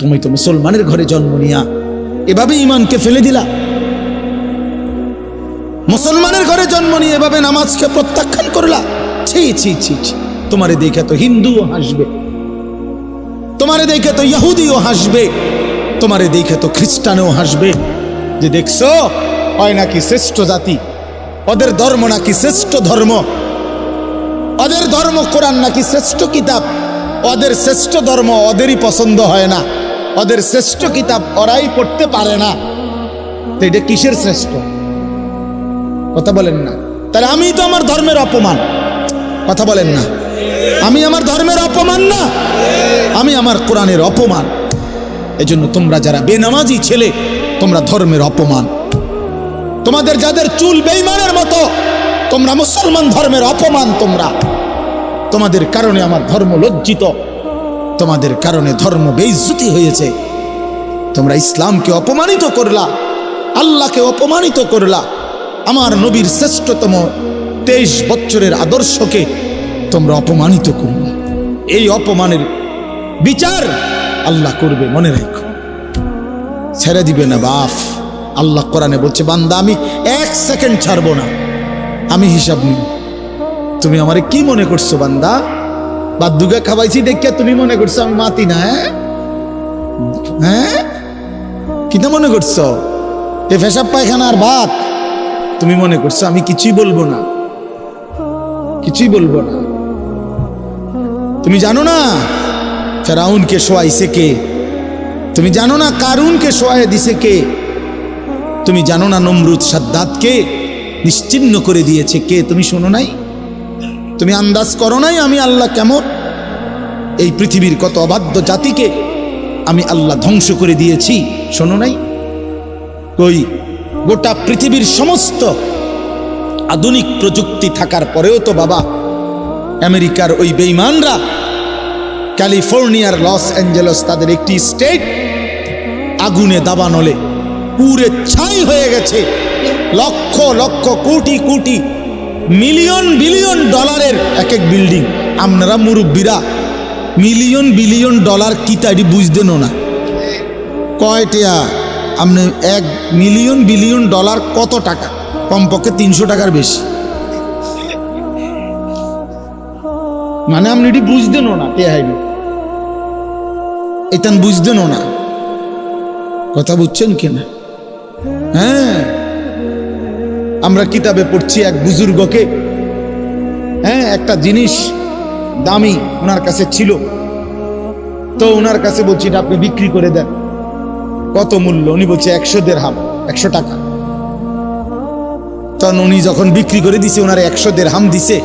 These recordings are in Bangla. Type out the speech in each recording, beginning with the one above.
তুমি তো মুসলমানের ঘরে জন্ম নিয়া এভাবে ঈমানকে ফেলে দিলা। মুসলমানের ঘরে জন্ম নিয়ে এভাবে নামাজকে প্রত্যাখ্যান করলা। ছি ছি ছি ছি। তোমারে দেখে তো হিন্দুও হাসবে, তোমারে দেখে তো ইহুদিও হাসবে, তোমারে দেখে তো খ্রিস্টানও হাসবে, যে দেখছো হয় নাকি শ্রেষ্ঠ জাতি, ওদের ধর্ম নাকি শ্রেষ্ঠ ধর্ম, ওদের ধর্ম কোরআন নাকি শ্রেষ্ঠ কিতাব, ওদের শ্রেষ্ঠ ধর্ম ওদেরই পছন্দ হয় না, ওদের শ্রেষ্ঠ কিতাব ওরাই পড়তে পারে না। তো এটা কিসের শ্রেষ্ঠ? কথা বলেন না। তাহলে আমি তো আমার ধর্মের অপমান। কথা বলেন না। আমি আমার ধর্মের অপমান না, আমি আমার কোরআনের অপমান। এজন্য তোমরা যারা বেনামাজি ছেলে, তোমরা ধর্মের অপমান। তোমাদের যাদের চুল বেঈমানের মতো, তোমরা মুসলমান ধর্মের অপমান। তোমরা, তোমাদের কারণে আমার ধর্ম লজ্জিত, তোমাদের কারণে ধর্ম বেইজ্জতি হয়েছে। তোমরা ইসলামকে অপমানিত করলা, আল্লাহকে অপমানিত করলা, আমার নবীর শ্রেষ্ঠতম 23 বছরের আদর্শকে তোমরা অপমানিত করলা। এই অপমানের বিচার আল্লাহ করবে, মনে রাখো। ছেড়ে দিবে না বাপ। আল্লাহ কোরআনে বলছে, বান্দা আমি 1 সেকেন্ড ছাড়বো না, আমি হিসাব নিই। তুমি আমারে কি মনে করছো বান্দা? বাদুগা খাওয়াইছি দেখিয়া তুমি মনে করছো আমি মাতি না? হ্যাঁ, কিটা মনে করছো? এ পেশাব পায়খানা আর ভাত তুমি মনে করছো আমি কিছুই বলবো না, কিছুই বলবো না। তুমি জানো না ফেরাউনকে শোয়াইছে কে? তুমি জানো না কারুনকে শোয়াই দিছে কে? তুমি জানো না নমরুদ সাদ্দাতকে নিশ্চিহ্ন করে দিয়েছে কে? তুমি শোনো নাই? তুমি আন্দাজ করো নাই আমি আল্লাহ কেমন? এই পৃথিবীর কত অবাধ্য জাতিকে আমি আল্লাহ ধ্বংস করে দিয়েছি, শোনো নাই? কই, গোটা পৃথিবীর সমস্ত আধুনিক প্রযুক্তি থাকার পরেও তো বাবা আমেরিকার ওই বেঈমানরা, ক্যালিফোর্নিয়ার লস অ্যাঞ্জেলস তাদের একটি স্টেট আগুনে দাবানলে পুরে ছাই হয়ে গেছে। লক্ষ লক্ষ কোটি কোটি মিলিয়ন বিলিয়ন ডলারের এক এক বিল্ডিং। আপনারা মুরব্বীরা মিলিয়ন বিলিয়ন ডলার কি তাই বুঝতেন না? কয়টা আপনি 1 মিলিয়ন বিলিয়ন ডলার কত টাকা? কমপক্ষে 300 টাকার বেশি। মানে আপনি এটি বুঝতেন না, এটা বুঝতেন না। কথা বুঝছেন কিনা? হ্যাঁ, আমরা কিতাবে পড়ছি এক বুজুর্গকে, হ্যাঁ, একটা জিনিস দামি ওনার কাছে ছিল, তো ওনার কাছে বলছি এটা আপনি বিক্রি করে দেন। কত মূল্য? উনি বলছে 100 দিরহাম, 100 টাকা। তখন উনি যখন বিক্রি করে দিছে, ওনারে 100 দিরহাম দিছে।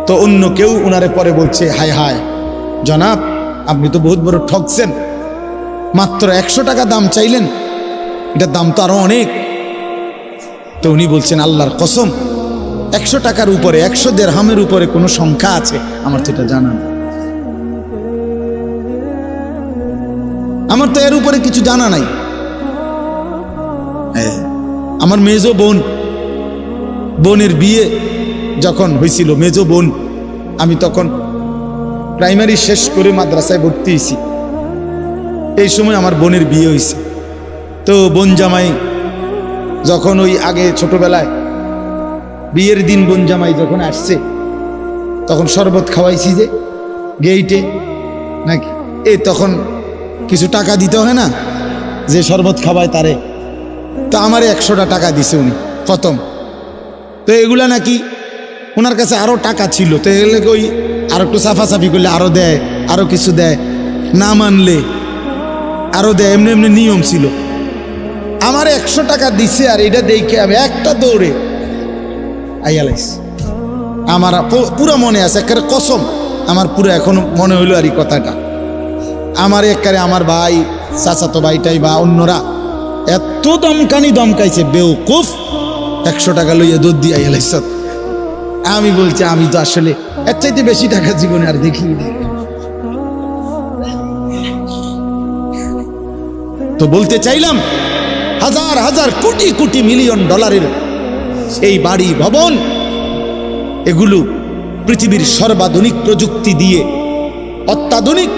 তো অন্য কেউ ওনারে পরে বলছে, হায় হায় জনাব, আপনি তো বহুত বড় ঠকছেন, মাত্র 100 টাকা দাম চাইলেন, এটার দাম তো আরো অনেক। তো উনি বলছেন, আল্লাহর কসম 100 টাকার উপরে, 100 দিরহামের উপরে কোনো সংখ্যা আছে? আমার তো এটা জানা না, আমার তো এর উপরে কিছু জানা নাই। আমার মেজো বোনের বিয়ে যখন হয়েছিল, মেজো বোন, আমি তখন প্রাইমারি শেষ করে মাদ্রাসায় ভর্তি হয়েছি। এই সময় আমার বোনের বিয়ে হয়েছে। তো বোন জামাই যখন ওই আগে ছোটবেলায় বিয়ের দিন বোন জামাই যখন আসছে, তখন শরবত খাওয়াইছি যে গেইটে নাকি, তখন কিছু টাকা দিতে হয় না, যে শরবত খাওয়ায় তারে। তো আমারে 100টা টাকা দিছে উনি প্রথম। তো এগুলা নাকি ওনার কাছে আরো টাকা ছিল, তো এগুলো ওই আর একটু সাফাসাফি করলে আরো দেয়, আরো কিছু দেয়, না মানলে আরো দেয়, এমনি এমনি নিয়ম ছিল। আমার 100 টাকা দিছে, আর এটা দেখে আমি একটা দৌড়ে আইয়ালাইছি। আমার পুরো মনে আছে, একেবারে কসম, আমার পুরো এখনো মনে হইলো আর এই কথাটা। আমার একেবারে আমার ভাই, চাচাতো ভাইটাই বা অন্যরা এত দমকাইছে, বেউকুফ, 100 টাকা লইয়া দৌড় দিয়ে আইয়ালাইছ। আমি বলছি, আমি তো আসলে এর চাইতে বেশি টাকা জীবনে আর দেখি। তো বলতে চাইলাম, হাজার হাজার কোটি কোটি মিলিয়ন ডলারের এই বাড়ি ভবন, এগুলো পৃথিবীর সর্বাধুনিক প্রযুক্তি দিয়ে, অত্যাধুনিক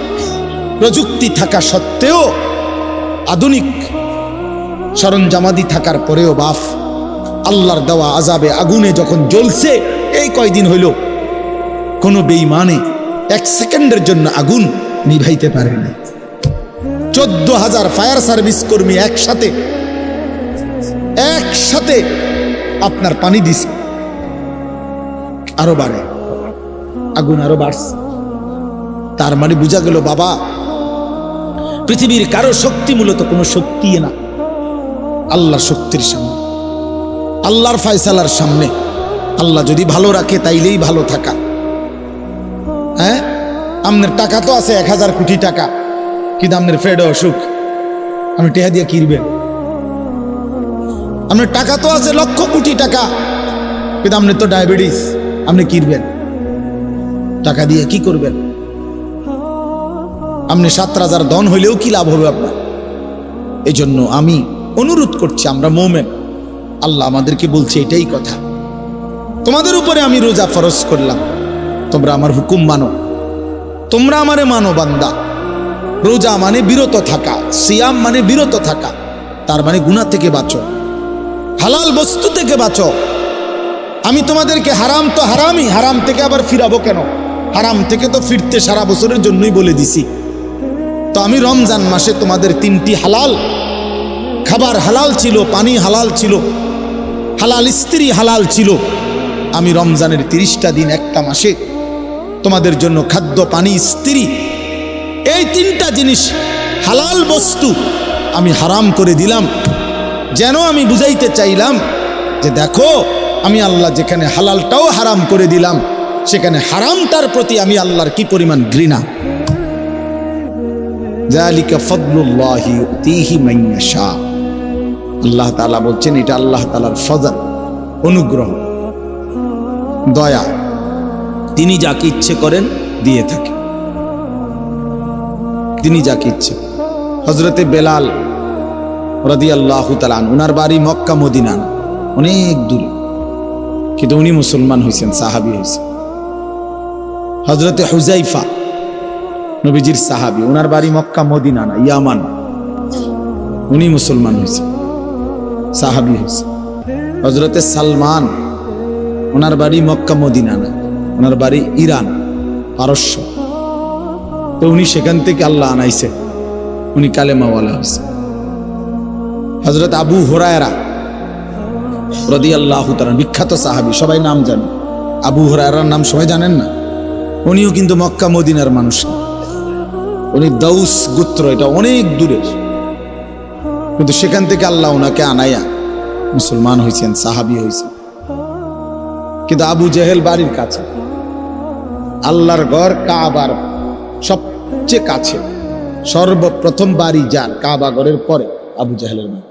প্রযুক্তি থাকা সত্ত্বেও, আধুনিক সরঞ্জামাদি থাকার পরেও বাপ আল্লাহর দেওয়া আযাবে আগুনে যখন জ্বলছে, এই কয়দিন হইল কোনো বেঈমানে 1 সেকেন্ডের জন্য আগুন নিভাইতে পারে না। 14,000 ফায়ার সার্ভিস কর্মী একসাথে আপনার পানি দিছে, আরো বাড়ে, আগুন আরো বাড়ছে। তার মানে বোঝা গেল বাবা, পৃথিবীর কারো শক্তি মূলত কোনো শক্তি না, আল্লাহর শক্তির সামনে, আল্লাহর ফয়সালার সামনে। আল্লাহ যদি ভালো রাখে তাইলেই ভালো থাকা। হ্যাঁ, আপনার টাকা তো আছে 1000 কোটি টাকা, কিন্তু আপনার ফেডে অসুখ, আপনি টেহা দিয়ে কিনবেন। আপনার টাকা তো আছে লক্ষ কোটি টাকা, কিন্তু আপনি তো ডায়াবেটিস, আপনি কিনবেন টাকা দিয়ে কি করবেন? আপনি 7 রাজার ধন হইলেও কি লাভ হবে আপনার? এই জন্য আমি অনুরোধ করছি, আমরা মোমেন, আল্লাহ আমাদেরকে বলছে এটাই কথা, তোমাদের উপরে আমি রোজা ফরজ করলাম, তোমরা আমার হুকুম মানো, তোমরা আমারে মানো বান্দা। রোজা মানে বিরত থাকা, সিয়াম মানে বিরত থাকা, তার মানে গুনাহ থেকে বাঁচো, হালাল বস্তু থেকে বাঁচো। আমি তোমাদেরকে হারাম তো হারামই, হারাম থেকে আবার ফিরাবো কেন? হারাম থেকে তো ফিরতে সারা বছরের জন্যই বলে দিছি। তো আমি রমজান মাসে তোমাদের 3টি হালাল খাবার হালাল ছিল, পানি হালাল ছিল, হালাল স্ত্রী হালাল ছিল। আমি রমজানের 30টা দিন, একটা মাসে তোমাদের জন্য খাদ্য, পানি, স্ত্রী, এই 3টা জিনিস হালাল বস্তু আমি হারাম করে দিলাম। যেন আমি বুঝাইতে চাইলাম যে দেখো, আমি আল্লাহ যেখানে হালালটাও হারাম করে দিলাম, সেখানে হারামটার প্রতি আমি আল্লাহর কি পরিমাণ ঘৃণা। যালিকা ফাদলুল্লাহি ইউতিহি মান ইয়াশা। আল্লাহ তাআলা বলছেন এটা আল্লাহ তাআলার ফজল, অনুগ্রহ, দয়া, তিনি যাকে ইচ্ছে করেন দিয়ে থাকে, তিনি যাকে ইচ্ছে। হযরতে বেলাল রাদিয়াল্লাহু তাআলা আনহু, ওনার বাড়ি মক্কা মদিনা না, অনেক দূরে, কিন্তু উনি মুসলমান হয়েছেন, সাহাবী হয়েছেন। হযরতে হুযাইফা নবীজির সাহাবী, ওনার বাড়ি মক্কা মদিনা না, ইয়ামান, উনি মুসলমান হয়েছেন, সাহাবী হয়েছেন। হযরতে সালমান, ওনার বাড়ি মক্কা মদিনা না, ওনার বাড়ি ইরান, পারস্য। তো উনি সেখান থেকে আল্লাহ আনাইছে, উনি কালেমাওয়ালা হয়েছে। হযরত আবু হুরায়রা রাদিয়াল্লাহু তাআলা, বিখ্যাত সাহাবী, সবাই নাম জানে। আবু হুরায়রার নাম সবাই জানেন না? উনিও কিন্তু মক্কা মদিনার মানুষ, উনি দাউস গোত্র, এটা অনেক দূরে, কিন্তু সেখান থেকে আল্লাহ ওনাকে আনাইয়া মুসলমান হয়েছেন, সাহাবী হয়েছেন। কিন্তু আবু জেহেল বাড়ির কাছে, আল্লাহর ঘর কাবার সবচেয়ে কাছে, সর্বপ্রথম বাড়ি যার কাবা ঘরের পরে আবু জাহেলের বাড়ি।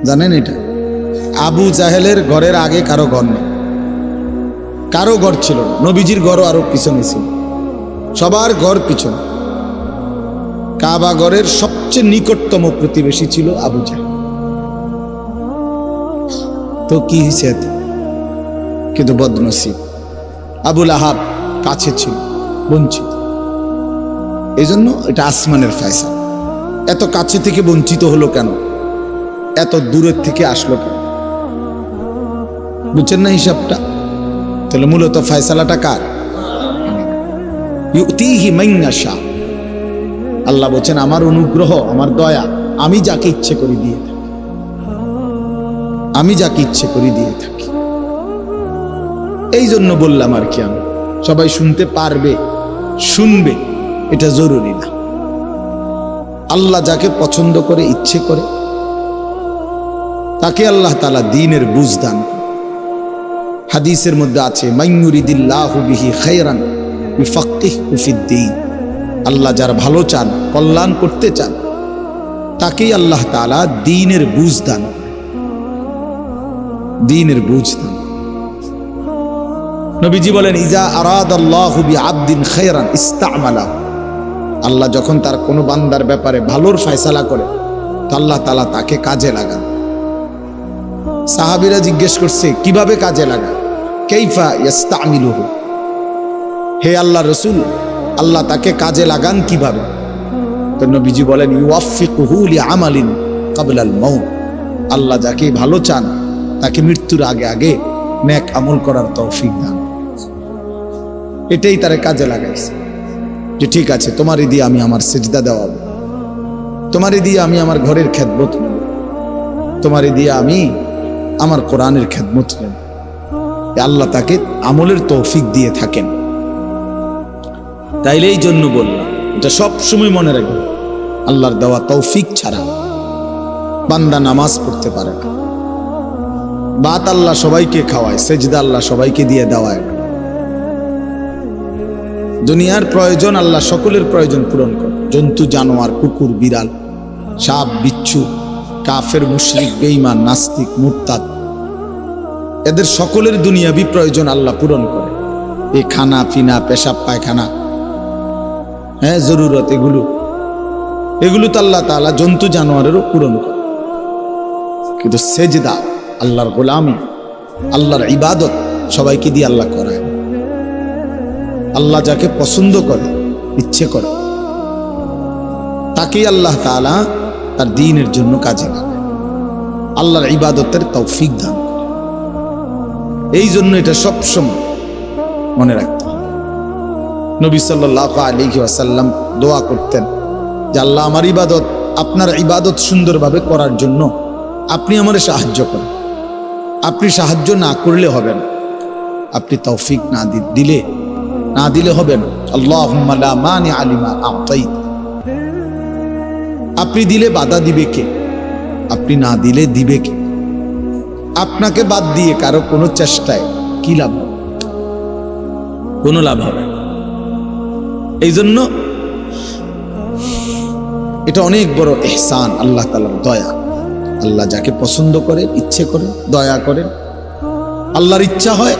জানেন এটা? আবু জাহেলের ঘরের আগে কারো ঘর নেই, কারো ঘর ছিল না, নবীজির ঘরও আরো পিছনে ছিল, সবার ঘর পিছনে। কাবা ঘরের সবচেয়ে নিকটতম প্রতিবেশী ছিল আবু জাহেল। তো কি হয়েছে? কিন্তু বদনসিব, আবুল আহাব কাছে ছিল, বঞ্চিত। এই জন্য এটা আসমানের ফয়সালা। এত কাছে থেকে বঞ্চিত হলো কেন? এত দূরের থেকে আসলো কেন? বুঝছেন না হিসাবটা? তাহলে মূলত ফয়সালাটা কার? ইউতিহি মান ইয়াশা। আল্লাহ বলছেন আমার অনুগ্রহ, আমার দয়া, আমি যাকে ইচ্ছে করে দিয়ে থাকি, আমি যাকে ইচ্ছে করে দিয়ে থাকি। এই জন্য বললাম আর কি, আমি সবাই শুনতে পারবে, শুনবে, এটা জরুরি না। আল্লাহ যাকে পছন্দ করে, ইচ্ছে করে, তাকে আল্লাহ তাআলা দ্বীনের বুঝ দান করেন। হাদিসের মধ্যে আছে, মান ইউরিদিল্লাহু বিহি খায়রান ইউফাক্কিহু ফিদ্দীন। আল্লাহ যার ভালো চান, কল্যাণ করতে চান, তাকেই আল্লাহ তাআলা দ্বীনের বুঝ দান করেন, দ্বীনের বুঝ দান। নবীজি বলেন, ইজা আরাদাল্লাহু বিআবদিন খায়রান ইস্তা'মালাহু। আল্লাহ যখন তার কোনো বান্দার ব্যাপারে ভালোর ফয়সালা করে, তো আল্লাহ তাআলা তাকে কাজে লাগান। সাহাবীরা জিজ্ঞেস করছে, কিভাবে কাজে লাগান? কাইফা ইস্তা'মিলুহু, হে আল্লাহর রাসূল, আল্লাহ তাকে কাজে লাগান কিভাবে? তো নবীজি বলেন ইউওয়াফিকুহু লিআমালিন ক্বাবলাল মাউত, আল্লাহ যাকে ভালো চান তাকে মৃত্যুর আগে আগে নেক আমল করার তৌফিক দান। এটাই তারে কাজে লাগাইছে যে ঠিক আছে, তোমারই দিয়ে আমি আমার সিজদা দেওয়াবো, তোমারই দিয়ে আমি আমার ঘরের খেদমত নেব, তোমারই দিয়ে আমি আমার কোরআনের খেদমত নেব। আল্লাহ তাকে আমলের তৌফিক দিয়ে থাকেন। তাইলে এই জন্য বললাম, এটা সব সময় মনে রাখবেন, আল্লাহর দেওয়া তৌফিক ছাড়া বান্দা নামাজ পড়তে পারে না। বাত আল্লাহ সবাইকে খাওয়ায়, সেজদা আল্লাহ সবাইকে দিয়ে দেওয়ায়। দুনিয়ার প্রয়োজন আল্লাহ সকলের প্রয়োজন পূরণ করে। জন্তু জানোয়ার, কুকুর বিড়াল, সাপ বিচ্ছু, কাফের মুশরিক বেঈমান নাস্তিক মুরতাদ, এদের সকলের দুনিয়াবি প্রয়োজন আল্লাহ পূরণ করে। এই খানা পিনা, পেশাব পায়খানা, হ্যাঁ জরুরত, এগুলো তো আল্লাহ তাআলা জন্তু জানোয়ারেরও পূরণ করে। কিন্তু সেজদা, আল্লাহর গোলামি, আল্লাহর ইবাদত সবাইকে দিয়ে আল্লাহ করায়। আল্লাহ যাকে পছন্দ করে, ইচ্ছে করে, তাকেই আল্লাহ তাআলা তার দ্বীনের জন্য কাজে লাগায়, আল্লাহর ইবাদতের তৌফিক দান করে। এই জন্য এটা সবসময় মনে রাখতে হবে। নবী সাল্লাল্লাহু আলাইহি ওয়াসাল্লাম দোয়া করতেন যে আল্লাহ, আমার ইবাদত, আপনার ইবাদত সুন্দরভাবে করার জন্য আপনি আমারে সাহায্য করেন। আপনি সাহায্য না করলে হবে না, আপনি তৌফিক না দিলে হবে না। আল্লাহুম্মা লা মানিআ লিমা আ'তাইত, আপনি দিলে বাধা দিবে কে? আপনি না দিলে দিবে কে? আপনাকে বাদ দিয়ে কারো কোনো চেষ্টায় কি লাভ হবে? কোনো লাভ হবে না। এই জন্য এটা অনেক বড় ইহসান, আল্লাহ তাআলার দয়া। আল্লাহ যাকে পছন্দ করে, ইচ্ছে করে, দয়া করে, আল্লাহর ইচ্ছা হয়,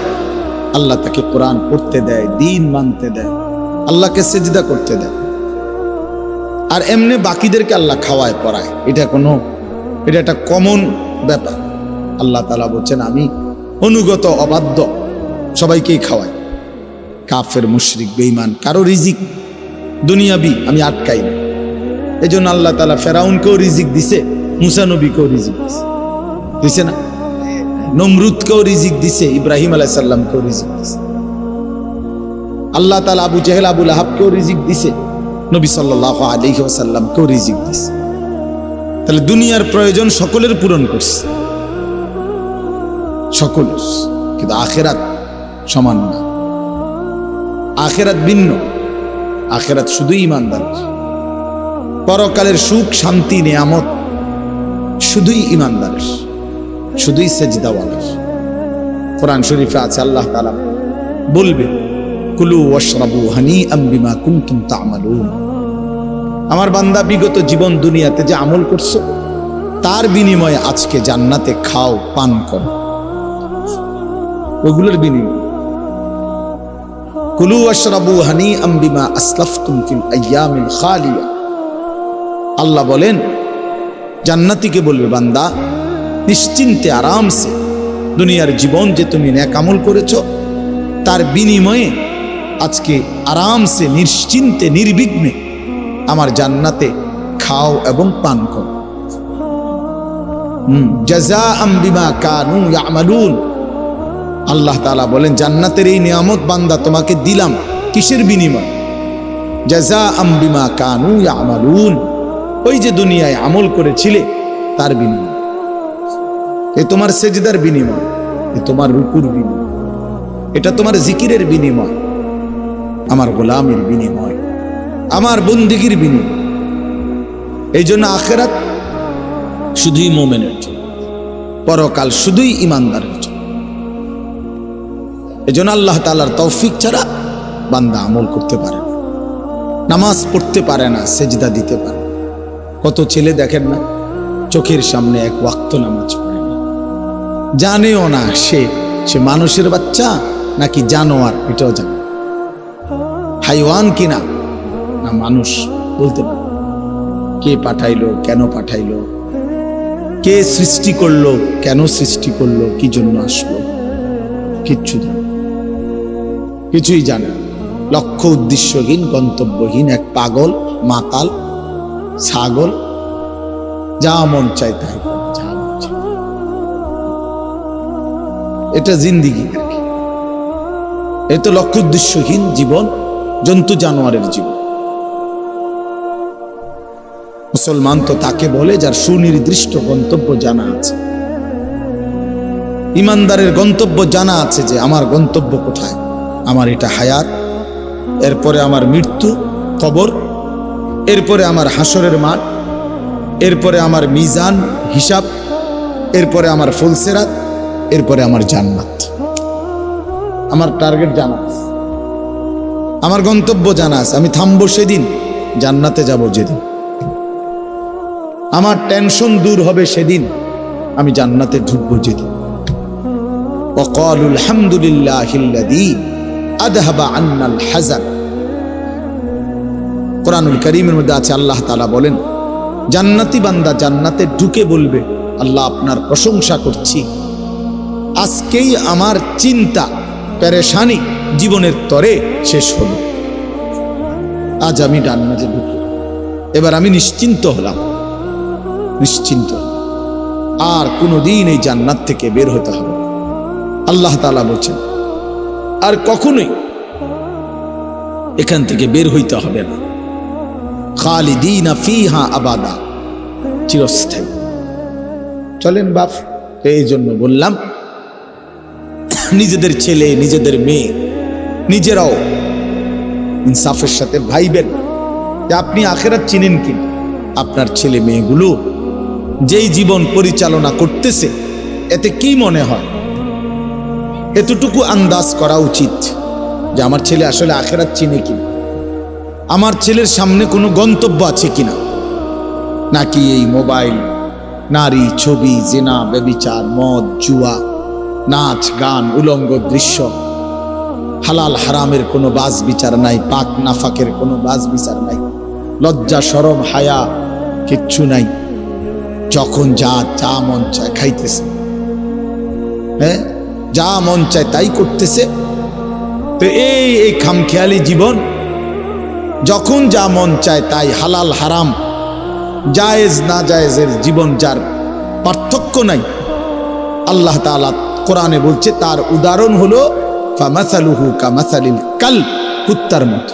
আল্লাহ তাকে কোরআন পড়তে দেয়, দ্বীন মানতে দেয়, আল্লাহকে সিজদা করতে দেয়। আর এমনি বাকিদেরকে আল্লাহ খাওয়ায় পড়ায়, এটা একটা কমন ব্যাপার। আল্লাহ তাআলা বলছেন, আমি অনুগত অবাধ্য সবাইকেই খাওয়াই। কাফের মুশরিক বেঈমান কারো রিজিক দুনিয়াবি আমি আটকাই না। এই জন্য আল্লাহ তাআলা ফেরাউনকেও রিজিক দিছে, মুসা নবীকেও রিজিক দিছে না? নমরুদকেও রিজিক দিছে, ইব্রাহিম আলাইহিস সালামকেও রিজিক দিছে। আল্লাহ তাআলা আবু জেহেল, আবু লাহাবকেও রিজিক দিছে, নবী সাল্লাল্লাহু আলাইহি ওয়াসাল্লামকেও রিজিক দিছে। তাহলে দুনিয়ার প্রয়োজন সকলের পূরণ করছে, সকলের। কিন্তু আখিরাত সমান না, আখিরাত ভিন্ন। আখিরাত শুধুই ঈমানদারের। পরকালের সুখ শান্তি নিয়ামত শুধুই ঈমানদারের, শুধুই সেজদাওয়ালার। কোরআন শরীফে আছে, আল্লাহ তাআলা বলবে, কুলু ওয়াশরাবু হানিআম বিমা কুনতুম তা'মালুন। আমার বান্দা, বিগত জীবন দুনিয়াতে যে আমল করছো তার বিনিময়ে আজকে জান্নাতে খাও, পান করো, ওগুলোর বিনিময়ে। কুলু ওয়াশরাবু হানিআম বিমা আসলাফতুম ফিল আইয়ামিল খালিয়া। আল্লাহ বলেন, জান্নাতীকে বলবে, বান্দা নিশ্চিন্তে আরামসে দুনিয়ার জীবন যে তুমি নেক আমল করেছো তার বিনিময়ে আজকে আরামসে নিশ্চিন্তে নির্বিঘ্নে আমার জান্নাতে খাও এবং পান করো। জাযাআম বিমা কানু ইয়ামালুন। আল্লাহ তাআলা বলেন, জান্নাতের এই নিয়ামত বান্দা তোমাকে দিলাম কিসের বিনিময়? জাযাআম বিমা কানু ইয়ামালুন। ওই যে দুনিয়ায় আমল করেছিলে তার বিনিময়। এ তোমার সেজদার বিনিময়, এ তোমার রুকুর বিনিময়, এটা তোমার জিকিরের বিনিময়, আমার গোলামের বিনিময়, আমার বন্দেগীর বিনিময়। এই জন্য আখিরাত শুধুই মুমিনের জন্য, পরকাল শুধুই ঈমানদারের জন্য। এই জন্য আল্লাহ তাআলার তৌফিক ছাড়া বান্দা আমল করতে পারে না, নামাজ পড়তে পারে না, সেজদা দিতে পারে না। কত ছেলে দেখেন না, চোখের সামনে এক ওয়াক্ত নামাজ পড়ে না, জানেও না সে মানুষের বাচ্চা নাকি জানোয়ার, এটাও জানে, হাইওয়ান কিনা না মানুষ বলতে পারে। কে পাঠাইলো, কেন পাঠাইলো, কে সৃষ্টি করলো, কেন সৃষ্টি করলো, কি জন্য আসলো, কিছুই জানে না। লক্ষ্য উদ্দেশ্যহীন, গন্তব্যহীন এক পাগল, মাতাল, ছাগল, যা মন চায় তাই করে, যা মন চায়। এটা জিন্দিগি আর কি। এ তো লক্ষ্য উদ্দেশ্যহীন জীবন, জন্তু জানোয়ারের জীবন। মুসলমান তো তাকে বলে যার সুনির্দিষ্ট গন্তব্য জানা আছে। ইমানদারের গন্তব্য জানা আছে যে আমার গন্তব্য কোথায়, আমার এটা হায়াত, এরপরে আমার মৃত্যু, কবর, এরপরে আমার হাসরের মাঠ, এরপরে আমার মিজান, হিসাব, এরপরে আমার ফুলসেরাত, এরপরে আমার জান্নাত। আমার টার্গেট জানা আছে, আমার গন্তব্য জানা আছে। আমি থামবো সেদিন, জান্নাতে যাব যেদিন। আমার টেনশন দূর হবে সেদিন, আমি জান্নাতে ঢুকবো যেদিন। ওয়াকালুল হামদুলিল্লাহিল্লাযী আযহাবা আন্নাল হাযান। কোরআনুল কারীমের মধ্যে আছে, আল্লাহ তাআলা বলেন, জান্নাতি বান্দা জান্নাতে ঢুকে বলবে, আল্লাহ আপনার প্রশংসা করছি, আজকেই আমার চিন্তা পেরেশানি জীবনের তরে শেষ হলো। আজ আমি জান্নাতে ঢুকি, এবার আমি নিশ্চিন্ত হলাম, নিশ্চিন্ত। আর কোনোদিন এই জান্নাত থেকে বের হতে হবে না। আল্লাহ তাআলা বলছেন আর কখনোই এখান থেকে বের হইতে হবে না। খালিদিনা ফিহা আবাদা, চিরস্থায়ী। চলেন বাপ, এই জন্য বললাম নিজেদের ছেলে, নিজেদের মেয়ে, নিজেরাও ইনসাফের সাথে ভাইবেন যে আপনি আখিরাত চিনেন কি। আপনার ছেলে মেয়েগুলো যেই জীবন পরিচালনা করতেছে, এতে কি মনে হয়, এতটুকু আন্দাজ করা উচিত যে আমার ছেলে আসলে আখিরাত চিনে কিনা, আমার ছেলের সামনে কোনো গন্তব্য আছে কিনা, নাকি এই মোবাইল, নারী, ছবি, জিনা, ব্যভিচার, মদ, জুয়া, নাচ, গান, উলঙ্গ দৃশ্য, হালাল হারামের কোনো বাজ বিচার নাই, পাক নাফাকের কোনো বাজ বিচার নাই, লজ্জা শরম হায়া কিচ্ছু নাই। যখন যা যা মন চায় খাইতেছে, হ্যাঁ, যা মন চায় তাই করতেছে। তো এই খামখেয়ালি জীবন, যখন যা মন চায় তাই, হালাল হারাম, জায়েজ না জায়েজের জীবন, যার পার্থক্য নাই, আল্লাহ তাআলা কোরআনে বলছে তার উদাহরণ হলো ফামাসালুহু কামাসালিল কালব, কুত্তার মতো।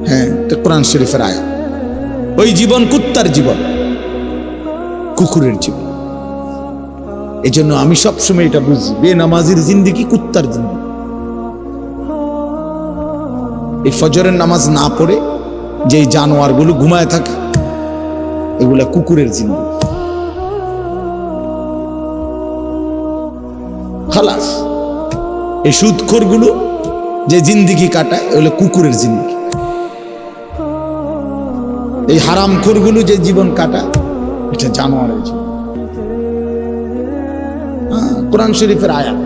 হ্যাঁ, তো কোরআন শরীফের আয়াত। ওই জীবন কুত্তার জীবন, কুকুরের জীবন। এই জন্য আমি সবসময় এটা বুঝি, বেনামাজির জিন্দেগি কুত্তার জিন্দেগি। এই ফজরের নামাজ না পড়ে যে জানোয়ারগুলো ঘুমায় থাকে, এগুলা কুকুরের জিন্দেগি। খালাস। এই সুদখোরগুলো যে জিন্দেগি কাটায়, এগুলো কুকুরের জিন্দেগি। এই হারামখোরগুলো যে জীবন কাটায়, এটা জানোয়ারের জীবন। কোরআন শরীফের আয়াত।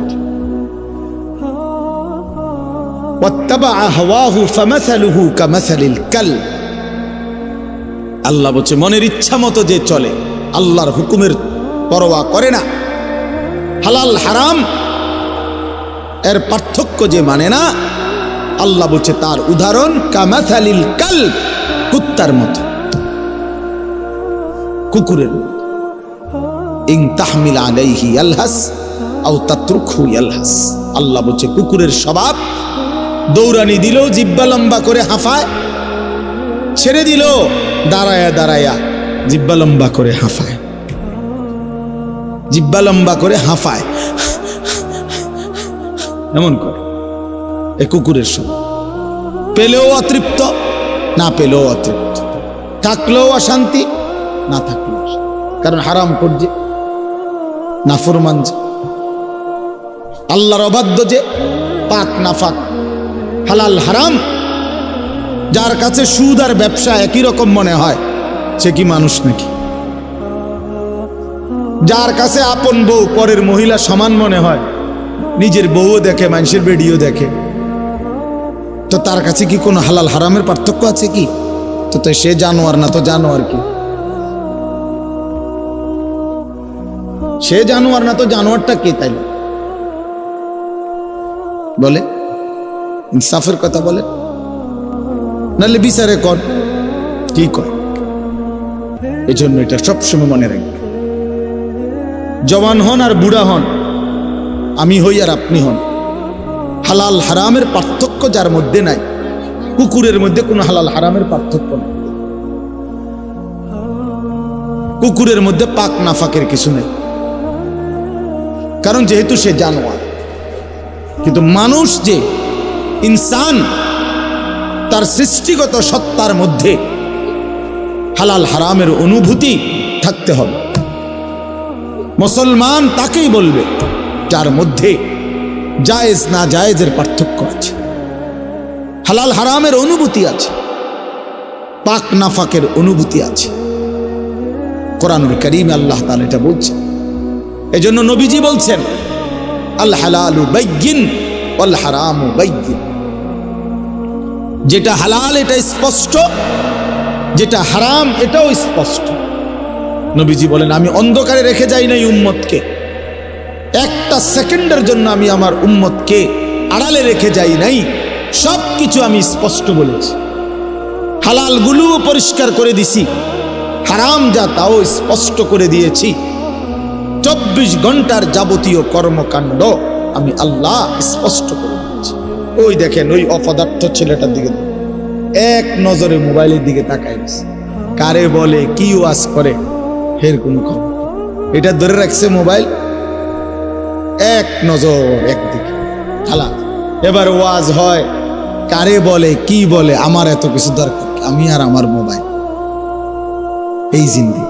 ওয়াত্তাবাআ হাওয়াহু ফামাসালুহু কামাসালিল কালব। আল্লাহ বলছে মনের ইচ্ছা মতো যে চলে, আল্লাহর হুকুমের পরোয়া করে না, হালাল হারাম এর পার্থক্য যে মানে না, আল্লাহ বলছে তার উদাহরণ কামাসালিল কালব, কুত্তার মতো, কুকুরের মতো। ইন তাহমিল আলাইহি ইয়ালহাস আও তাতরুকহু ইয়ালহাস। আল্লাহ বলছে কুকুরের স্বভাব, দৌড়ানি দিল জিহ্বা লম্বা করে হাঁফায়, ছেড়ে দিল দাঁড়ায়া দাঁড়ায়া জিহ্বা লম্বা করে হাঁফায়, জিহ্বা লম্বা করে হাঁফায়, এমন করে। এ কুকুরের স্বভাব। পেলেও অতৃপ্ত, না পেলেও অতৃপ্ত, থাকলেও অশান্তি, না থাকলেও অশান্তি। কারণ হারাম করছে, নাফরমান যে, আল্লাহর অবাধ্য যে, পাক নাফাক, হালাল হারাম, যার কাছে সুদ আর ব্যবসা একই রকম মনে হয়, সে কি মানুষ নাকি? যার কাছে আপন বউ পরের মহিলা সমান মনে হয়, নিজের বউও দেখে, মানুষের বেডিও দেখে, তো তার কাছে কি কোনো হালাল হারামের পার্থক্য আছে কি? তো সে জানোয়ার না তো জানোয়ার কি? সে জানোয়ার না তো জানোয়ারটা কে? তাই বলে? ইনসাফের কথা বলে, নাহলে বিচারে কর কি কর। এই জন্য এটা সবসময় মনে রাখবে, জওয়ান হন আর বুড়া হন, আমি হই আর আপনি হন, হালাল হারামের পার্থক্য যার মধ্যে নাই, কুকুরের মধ্যে কোনো হালাল হারামের পার্থক্য নেই, কুকুরের মধ্যে পাক নাফাকের কিছু নেই, কারণ যেহেতু সে জানোয়ার। কিন্তু মানুষ যে ইনসান, তার সৃষ্টিগত সত্তার মধ্যে হালাল হারামের অনুভূতি থাকতে হবে। মুসলমান তাকেই বলবে যার মধ্যে জায়েজ না জায়েজের পার্থক্য আছে, হালাল হারামের অনুভূতি আছে, পাক নাফাকের অনুভূতি আছে। কোরআনুল কারীমে আল্লাহ তাআলা এটা বলছেন। এজন্য নবীজি বলছেন, আল হালালু বাইয়িন ওয়াল হারামু বাইয়িন। যেটা হালাল এটা স্পষ্ট, যেটা হারাম এটাও স্পষ্ট। নবীজি বলেন, আমি অন্ধকারে রেখে যাই নাই উম্মতকে, একটা সেকেন্ডের জন্য আমি আমার উম্মতকে আড়ালে রেখে যাই নাই, সব কিছু আমি স্পষ্ট বলেছি। হালাল গুলোও পরিষ্কার করে দিছি, হারাম যা তাও স্পষ্ট করে দিয়েছি। 24 ঘন্টার যাবতীয় কর্মকাণ্ড আমি আল্লাহ স্পষ্ট করে দিয়েছি। ওই দেখেন ওই অপদার্থ ছেলেটার দিকে এক নজরে মোবাইলের দিকে তাকায় গেছে, কারে বলে কি ওয়াজ করে এর কোনো খবর। এটা ধরে রাখছে মোবাইল, এক নজর একদিকে খালা। এবার ওয়াজ হয়, কারে বলে কি বলে, আমার এত কিছু দরকার, আমি আর আমার মোবাইল। এই জিন্দি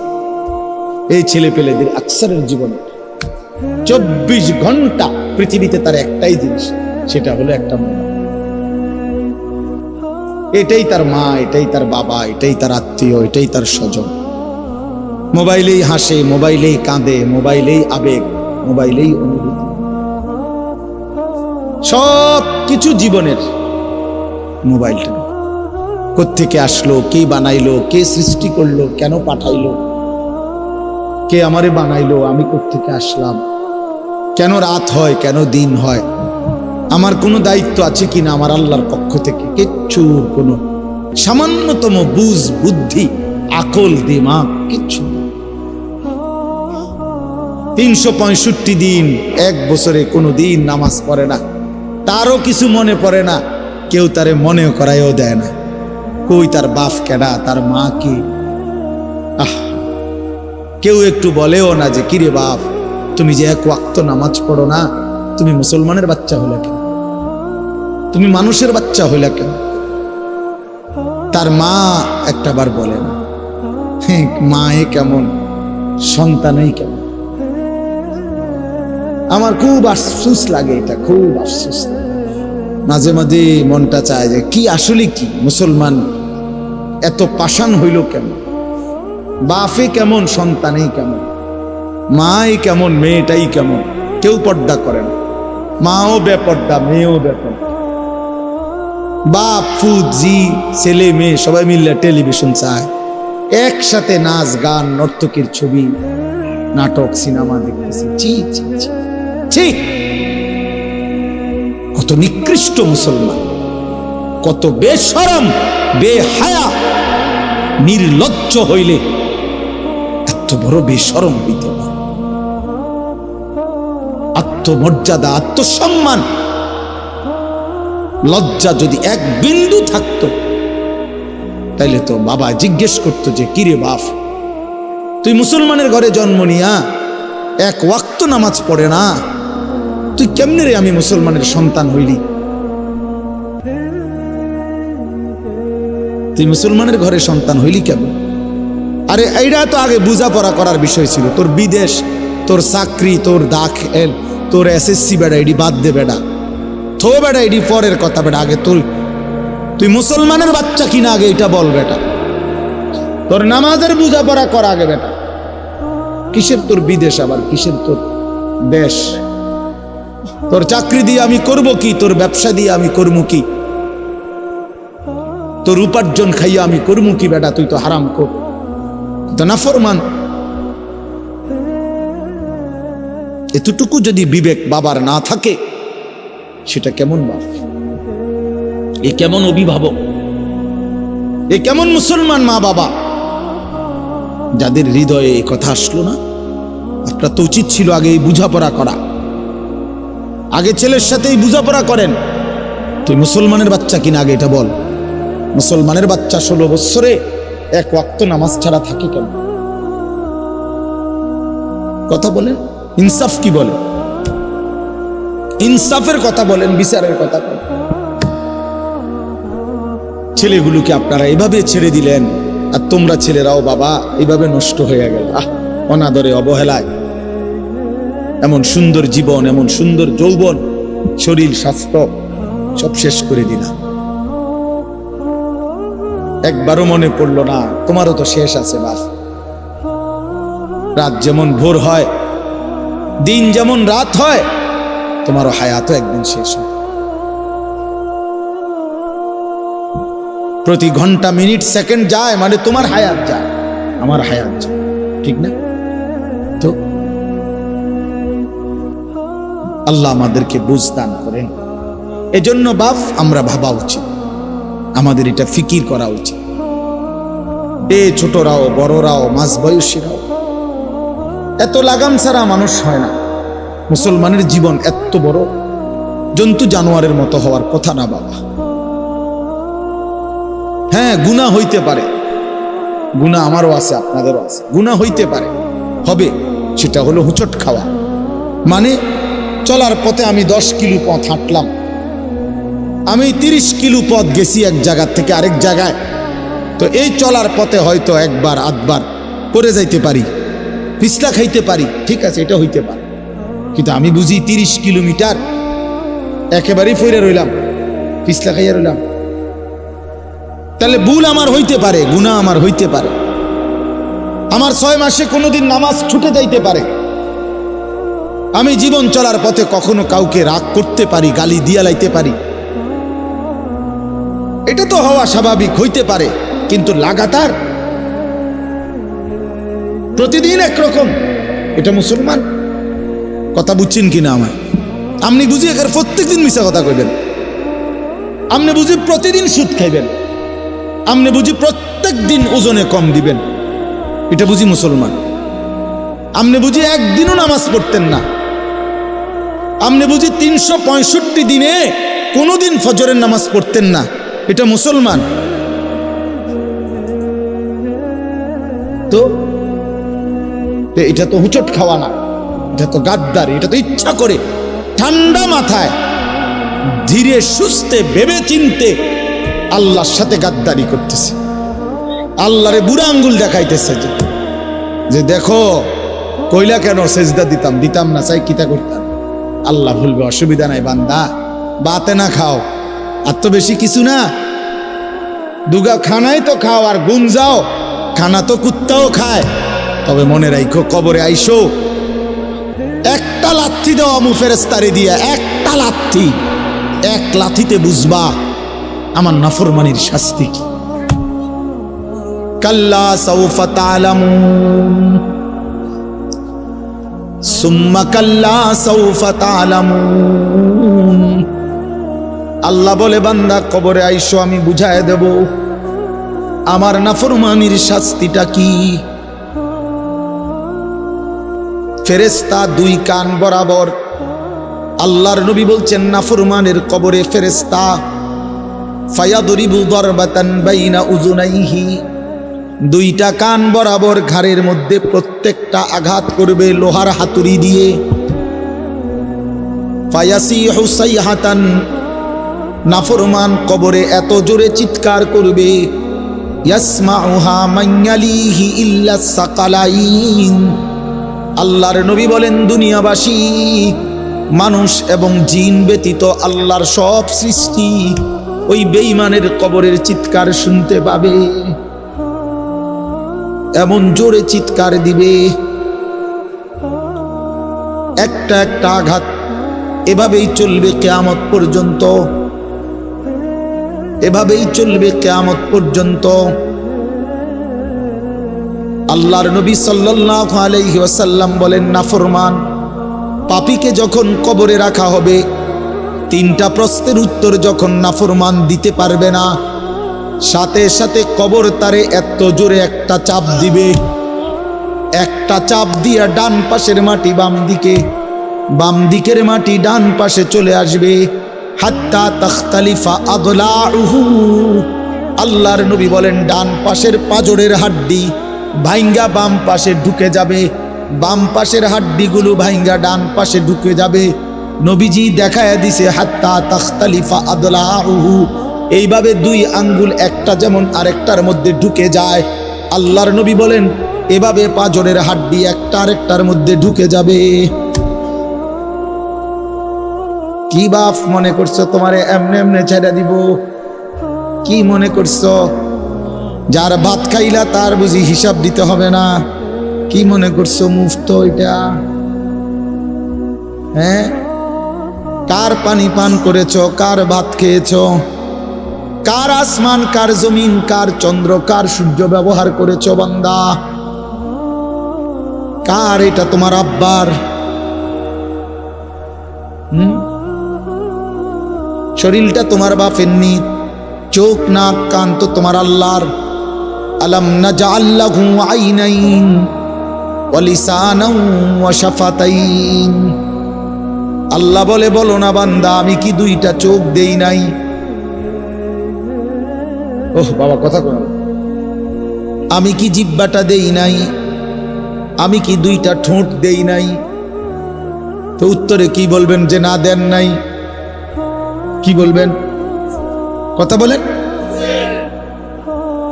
এই ছেলে পেলেদের আকসারের জীবন 24 ঘন্টা পৃথিবীতে তার একটাই জিনিস, সেটা হলো একটা মোবাইল। এটাই তার মা, এটাই তার বাবা, এটাই তার আত্মীয়, এটাই তার স্বজন। মোবাইলেই হাসে, মোবাইলেই কাঁদে, মোবাইলেই আবেগ, মোবাইলেই অনুভূতি, সব কিছু জীবনের মোবাইলটা। কোত্থেকে আসলো, কে বানাইলো, কে সৃষ্টি করলো, কেন পাঠাইলো, কে আমারে বানাইলো, আমি কোত্থেকে আসলাম, কেন রাত হয়, কেন দিন হয়, আমার কোনো দায়িত্ব আছে কিনা আমার আল্লাহর পক্ষ থেকে, কিচ্ছুর কোনো সামান্যতম বুঝ বুদ্ধি আকল দিমাগ কিচ্ছু। 365 দিন, এক বছরে কোনো দিন নামাজ পড়ে না, তারও কিছু মনে পড়ে না, কেউ তারে মনে করাইও দেয় না। কই তার বাপ কেডা, তার মা কি, কেউ একটু বলেও না যে কিরে বাপ, তুমি যে এক ওয়াক্ত নামাজ পড়ো না, তুমি মুসলমানের বাচ্চা হইলা কেন, তুমি মানুষের বাচ্চা হইলা কেন। তার মা একটা বার বলে না, মায়ে কেমন সন্তানই কেমন। আমার খুব আফসোস লাগে, এটা খুব আফসোস। মাঝে মাঝে মনটা চায় যে কি আসলে কি মুসলমান এত পাষাণ হইল কেন, বাপে কেমন সন্তানেই কেমন, মাই কেমন মেয়েটাই কেমন। কেউ পর্দা করে না, মাও বেপর্দা, মেয়েও বেপর্দা, বাপ ফুদ জি ছেলে মেয়ে সবাই মিলে টেলিভিশন চায়, একসাথে নাচ গান নর্তকীর ছবি নাটক সিনেমা দেখতেছে। ছি ছি ছি ছি, কত নিকৃষ্ট মুসলমান, কত বেশরম বেহায়া নির্লজ্জ হইলে এত বড় বেশরম হইতে পারে। আত্মমর্যাদা, আত্মসম্মান, লজ্জা যদি এক বিন্দু থাকতো, তাইলে তো বাবা জিজ্ঞেস করতো যে কিরে বাপ, তুই মুসলমানের ঘরে জন্ম নিয়া এক ওয়াক্ত নামাজ পড়ে না, তুই কেমনে রে আমি মুসলমানের সন্তান হইলি, তুই মুসলমানের ঘরে সন্তান হইলি কেমন। আরে এইটা তো আগে বোঝাপড়া করার বিষয় ছিল। তোর বিদেশ, তোর চাকরি, তোর দাখিল, তোর এসএসসি বেড়া এডি বাদ দে বেড়া, থো বেড়া এডি পরের কথা বেড়া, আগে তুই মুসলমানের বাচ্চা কিনা আগে এটা বল বেটা। তোর নামাজের বোঝাপড়া কর আগে বেটা। কিসের তোর বিদেশ, আবার কিসের তোর দেশ, তোর চাকরি দিয়ে আমি করব কি, তোর ব্যবসা দিয়ে আমি করবো কি, তোর উপার্জন খাইয়া আমি করবো কি বেটা, তুই তো হারাম কর, তো নাফরমান। এতটুকু যদি বিবেক বাবার না থাকে, সেটা কেমন বাপ, এ কেমন অভিভাবক, এ কেমন মুসলমান মা বাবা যাদের হৃদয়ে এই কথা আসলো না? আপনার তো উচিত ছিল আগে এই বোঝাপড়া করা, আগে ছেলের সাথেই বোঝাপড়া করেন। তুই মুসলমানের বাচ্চা কিনা আগে এটা বল। মুসলমানের বাচ্চা 16 বছরে এক ওয়াক্ত নামাজ ছাড়া থাকে কেন? কথা বলেন, ইনসাফ কি বলে? ইনসাফের কথা বলেন, বিচারের কথা বলেন। ছেলেগুলোকে আপনারা এভাবে ছেড়ে দিলেন, আর তোমরা ছেলেরাও বাবা এইভাবে নষ্ট হয়ে গেল। অনাদরে, অবহেলায় এমন সুন্দর জীবন, এমন সুন্দর যৌবন, শরীর, স্বাস্থ্য সব শেষ করে দিলাম। একবারও মনে পড়লো না তোমারও তো শেষ আছে বাস। রাত যেমন ভোর হয়, দিন যেমন রাত হয়, তোমারও হায়াতও একদিন শেষ হয়। প্রতি ঘন্টা, মিনিট, সেকেন্ড যায় মানে তোমার হায়াত যায়, আমার হায়াত যায়, ঠিক না? তো আল্লাহ আমাদেরকে বুঝ দান করেন। এজন্য বাপ আমরা ভাবা উচিত, আমাদের এটা ফিকির করা উচিত। ছোটরাও, বড়রাও, মাঝ বয়সীরাও, এত লাগাম ছাড়া মানুষ হয় না। মুসলমানের জীবন এত বড়, জন্তু জানোয়ারের মতো হওয়ার কথা না বাবা। হ্যাঁ, গুনাহ হইতে পারে, গুনাহ আমারও আছে, আপনাদেরও আছে, গুনাহ হইতে পারে, হবে। সেটা হলো হুচট খাওয়া। মানে চলার পথে আমি 10 কিলো পথ হাঁটলাম, আমি 30 কিলো পথ গেছি এক জায়গা থেকে আরেক জায়গায়। তো এই চলার পথে হয়তো একবার আধবার পড়ে যাইতে পারি, পিছলা খাইতে পারি, ঠিক আছে, এটা হইতে পারে। কিন্তু আমি বুঝি 30 কিলোমিটার একেবারেই ফিরে রইলাম, পিছলা খাইয়া রইলাম। তাহলে ভুল আমার হইতে পারে, গুনাহ আমার হইতে পারে। আমার 6 মাসে কোনোদিন নামাজ ছুটে যাইতে পারে। আমি জীবন চলার পথে কখনো কাউকে রাগ করতে পারি, গালি দিয়া লাইতে পারি। এটা তো হওয়া স্বাভাবিক, হইতে পারে। কিন্তু লাগাতার প্রতিদিন একরকম, এটা মুসলমান? কথা বুঝছেন কিনা আমার? আপনি বুঝি এখানে প্রত্যেকদিন মিশা কথা কইবেন, আপনি বুঝি প্রতিদিন সুদ খাইবেন, আপনি বুঝি প্রত্যেক দিন ওজনে কম দিবেন, এটা বুঝি মুসলমান? আপনি বুঝি একদিনও নামাজ পড়তেন না, আপনি বুঝি 365 দিনে কোনোদিন ফজরের নামাজ পড়তেন না, এটা মুসলমান? তো এটা তো হুচট খাওয়া না, এটা তো গাদ্দারি, এটা তো ইচ্ছা করে ঠান্ডা মাথায় ধীরে সুস্থে ভেবে চিনতে আল্লাহর সাথে গাদ্দারি করতেছে, আল্লাহরে বুড়া আঙ্গুল দেখাইতেছে যে দেখো কইলা কেন সেজদা দিতাম না, চাই কিতা করতাম। আল্লাহ বলবে অসুবিধা নাই বান্দা, বাতে না খাও, আর তো বেশি কিছু না, দুগা খানাই তো খাও, আর গুন যাও, খানা তো কুত্তাও খায়। তবে মনে রাখো কবরে আইসো, একটা লাথি দাও আমু ফেরেস্তারে দিয়া, একটা লাথি, এক লাথিতে বুঝবা আমার নাফরমানির শাস্তি কি। কাল্লা সাউফা তা'লামুন সুম্মা কাল্লা সাউফা তা'লামুন। আল্লাহ বলে বান্দা কবরে আইসো, আমি বুঝায় দেব আমার নাফরমানির শাস্তিটা কি। ফেরেশতা 2 কান বরাবর, আল্লাহর নবী বলছেন নাফরমানের কবরে ফেরেশতা ফায়াদরিবু দারবাতান বাইনা উযুনাইহি, 2টা কান বরাবর ঘাড়ের মধ্যে প্রত্যেকটা আঘাত করবে লোহার হাতুড়ি দিয়ে। ফায়াসিহু সাইহাতান, নাফরমান কবরে এত জোরে চিৎকার করবে, ইয়াসমাউহা মান ইয়ালিহি ইল্লা সাকালাইন। আল্লাহর নবী বলেন দুনিয়াবাসী, মানুষ এবং জিন ব্যতীত আল্লাহর সব সৃষ্টি ওই বেঈমানের কবরের চিৎকার শুনতে পাবে, এমন জোরে চিৎকার দিবে। একটা একটা আঘাত এভাবেই চলবে কিয়ামত পর্যন্ত, এভাবেই চলবে কিয়ামত পর্যন্ত। আল্লাহর নবী সাল্লাল্লাহু আলাইহি ওয়াসাল্লাম বলেন নাফরমান পাপীকে যখন কবরে রাখা হবে, তিনটা প্রশ্নের উত্তর যখন নাফরমান দিতে পারবে না, সাথে সাথে কবর তারে এত জোরে একটা চাপ দিবে, একটা চাপ দিয়া ডান পাশের মাটি বাম দিকে, বাম দিকের মাটি ডান পাশে চলে আসবে। হাত্তা তাখতালিফা আদলাউহু, আল্লাহর নবী বলেন ডান পাশের পাঁজরের হাড্ডি ভাইঙ্গা বাম পাশে ঢুকে যাবে, বাম পাশের হাড্ডিগুলো ভাইঙ্গা ডান পাশে ঢুকে যাবে। নবীজি দেখায়া দিছে হাত্তা তাখতালিফা আদলাউহু, এইভাবে দুই আঙ্গুল একটা যেমন আরেকটার মধ্যে ঢুকে যায়, আল্লাহর নবী বলেন এভাবে পাঁজরের হাড্ডি একটা আরেকটার মধ্যে ঢুকে যাবে। কি বাপ মনে করছো তোমারে এমনে এমনে ছেড়ে দিব? কি মনে করছো যার ভাত খাইলা তার বুঝি হিসাব দিতে হবে না? কি মনে করছো মুফত এটা? হ্যাঁ, কার পানি পান করেছো, কার ভাত খেয়েছো, কার আসমান, কার জমিন, কার চন্দ্র, কার সূর্য ব্যবহার করেছো বান্দা? কার এটা? তোমার আব্বার? শরীরটা তোমার বাপের নি, চোখ নাক কান তো তোমার আল্লাহর। আলাম নাজআল লাহু আইনাইন ওয়া লিসানান ওয়া শাফাতাইন, আল্লাহ বলে বলো না বান্দা আমি কি দুইটা চোখ দেই নাই? ওহ বাবা কথা কও, আমি কি জিহ্বাটা দেই নাই? আমি কি দুইটা ঠোঁট দেই নাই? তো উত্তরে কি বলবেন যে না দেন নাই? কি বলবেন? কথা বলেন।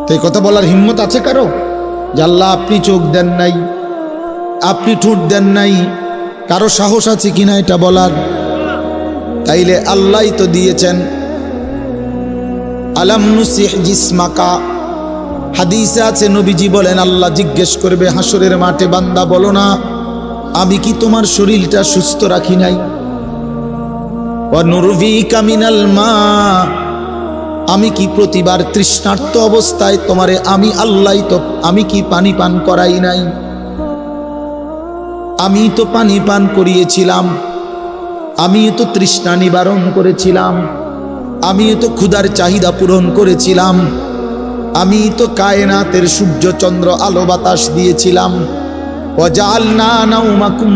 তো এই কথা বলার হিম্মত আছে কারো যে আল্লাহ আপনি চোখ দেন নাই, আপনি ঠোঁট দেন নাই? কারো সাহস আছে কিনা এটা বলার? তাইলে আল্লাহই তো দিয়েছেন। আলাম নুসিহ জিসমাকা, হাদিসে আছে নবীজি বলেন আল্লাহ জিজ্ঞেস করবে হাসরের মাঠে, বান্দা বলো না আমি কি তোমার শরীরটা সুস্থ রাখি নাই? ওয়া নুরভিকা মিনাল মা, আমি কি প্রতিবার তৃষ্ণার্ত অবস্থায় তোমারে আমি আল্লাহ তো আমি কি পানি পান করাই নাই? আমি তো পানি পান করিয়েছিলাম, আমি তো তৃষ্ণা নিবারণ করেছিলাম, আমি তো ক্ষুধার চাহিদা পূরণ করেছিলাম, আমি তো কায়নাতের সূর্য চন্দ্র আলো বাতাস দিয়েছিলাম। ওয়াজআলনা নাওমাকুম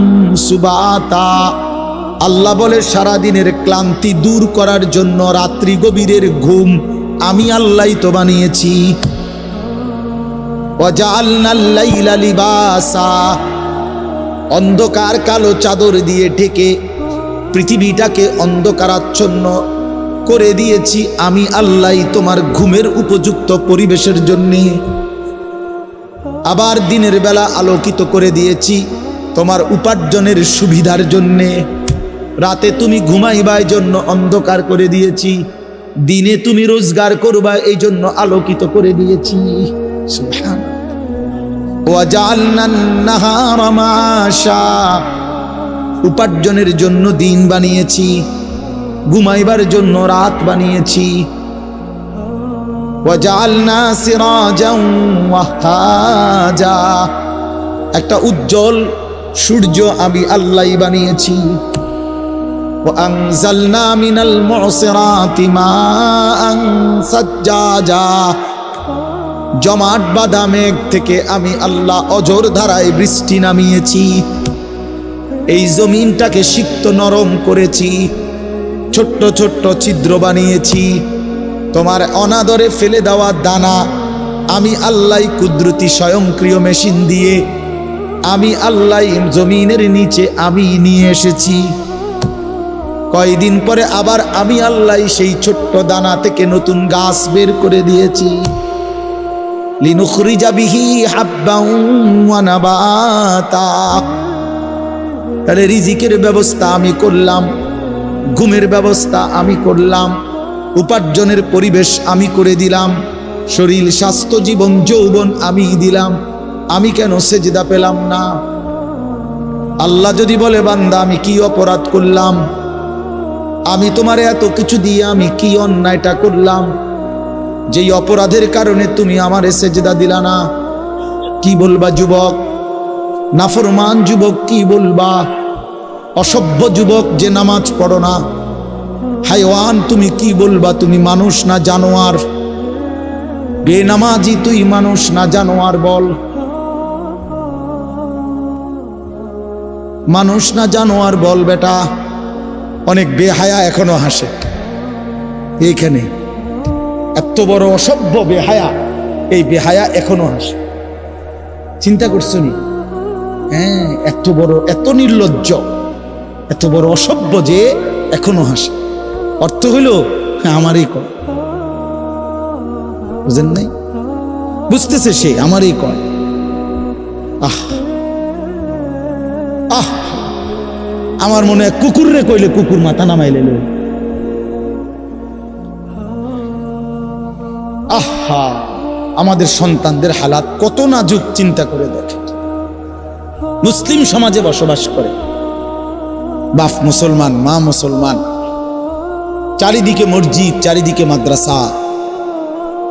সুবাতা, আল্লাহ বলে সারাদিনের ক্লান্তি দূর করার জন্য রাত্রি গভীরের ঘুম আমি আল্লাহই তো বানিয়েছি। ওয়াজআলনাল লাইলা লিবাসা, অন্ধকার কালো চাদর দিয়ে ঢেকে পৃথিবীটাকে অন্ধকারাচ্ছন্ন করে দিয়েছি আমি আল্লাহই তোমার ঘুমের উপযুক্ত পরিবেশের জন্য। আবার দিনের বেলা আলোকিত করে দিয়েছি তোমার উপার্জনের সুবিধার জন্যে। রাতে তুমি ঘুমাইবার জন্য অন্ধকার করে দিয়েছি, দিনে তুমি রোজগার করবা এই জন্য আলোকিত করে দিয়েছি। সুবহানাল্লাহ। ওয়াজআলনান নাহারা মাশা, উপার্জনের জন্য দিন বানিয়েছি, ঘুমাইবার জন্য রাত বানিয়েছি। ওয়াজআলনা সিরাজান ওয়াহাজা, একটা উজ্জ্বল সূর্য আমি আল্লাহই বানিয়েছি। وأنزلنا من المعصرات ماء ثجاجا, জমাট বাঁধা মেঘ থেকে আমি আল্লাহ অঝোর ধারায় বৃষ্টি নামিয়েছি। এই জমিনটাকে সিক্ত নরম করেছি, ছোট্ট ছোট্ট ছিদ্র বানিয়েছি। তোমার অনাদরে ফেলে দেওয়া দানা আমি আল্লাহ কুদরতি স্বয়ংক্রিয় মেশিন দিয়ে আমি আল্লাহ জমিনের নিচে আমি নিয়ে এসেছি। কয়দিন পরে আবার আমি আল্লাহ সেই ছোট্ট দানা থেকে নতুন গাছ বের করে দিয়েছি। লিনুখরিজা বিহি হাব্বান ওয়া নাবাতা, তাহলে রিজিকের ব্যবস্থা আমি করলাম, ঘুমের ব্যবস্থা আমি করলাম, উপার্জনের পরিবেশ আমি করে দিলাম, শরীর স্বাস্থ্য জীবন যৌবন আমি দিলাম। আমি কেন সেজদা পেলাম না? আল্লাহ যদি বলে বান্দা আমি কি অপরাধ করলাম, আমি তোমারে এত কিছু দিয়ে আমি কি অন্যায়টা করলাম যেই অপরাধের কারণে তুমি আমারে সেজদা দিলা না? কি বলবা যুবক? নাফরমান যুবক কি বলবা? অসভ্য যুবক যে নামাজ পড়ো না, হাইওয়ান তুমি কি বলবা, তুমি মানুষ না জানোয়ার? বেনামাজি তুই মানুষ না জানোয়ার বল, মানুষ না জানোয়ার বল বেটা। অনেক বেহায়া এখনো হাসে এইখানে, এত বড় অসভ্য বেহায়া, এই বেহায়া এখনো হাসে। চিন্তা করছো নি? হ্যাঁ, এত বড়, এত নির্লজ্জ, এত বড় অসভ্য যে এখনো হাসে। অর্থ হইল আমারই কর, বুঝেন নাই? বুঝতেছে সে আমারই কর। আহ আহ, আমার মনে হয় কুকুর রে কইলে কুকুর মাথা নামাইলে। আহা, আমাদের সন্তানদের হালাত কত নাজুক, চিন্তা করে দেখে। মুসলিম সমাজে বসবাস করে, বাপ মুসলমান, মা মুসলমান, চারিদিকে মসজিদ, চারিদিকে মাদ্রাসা,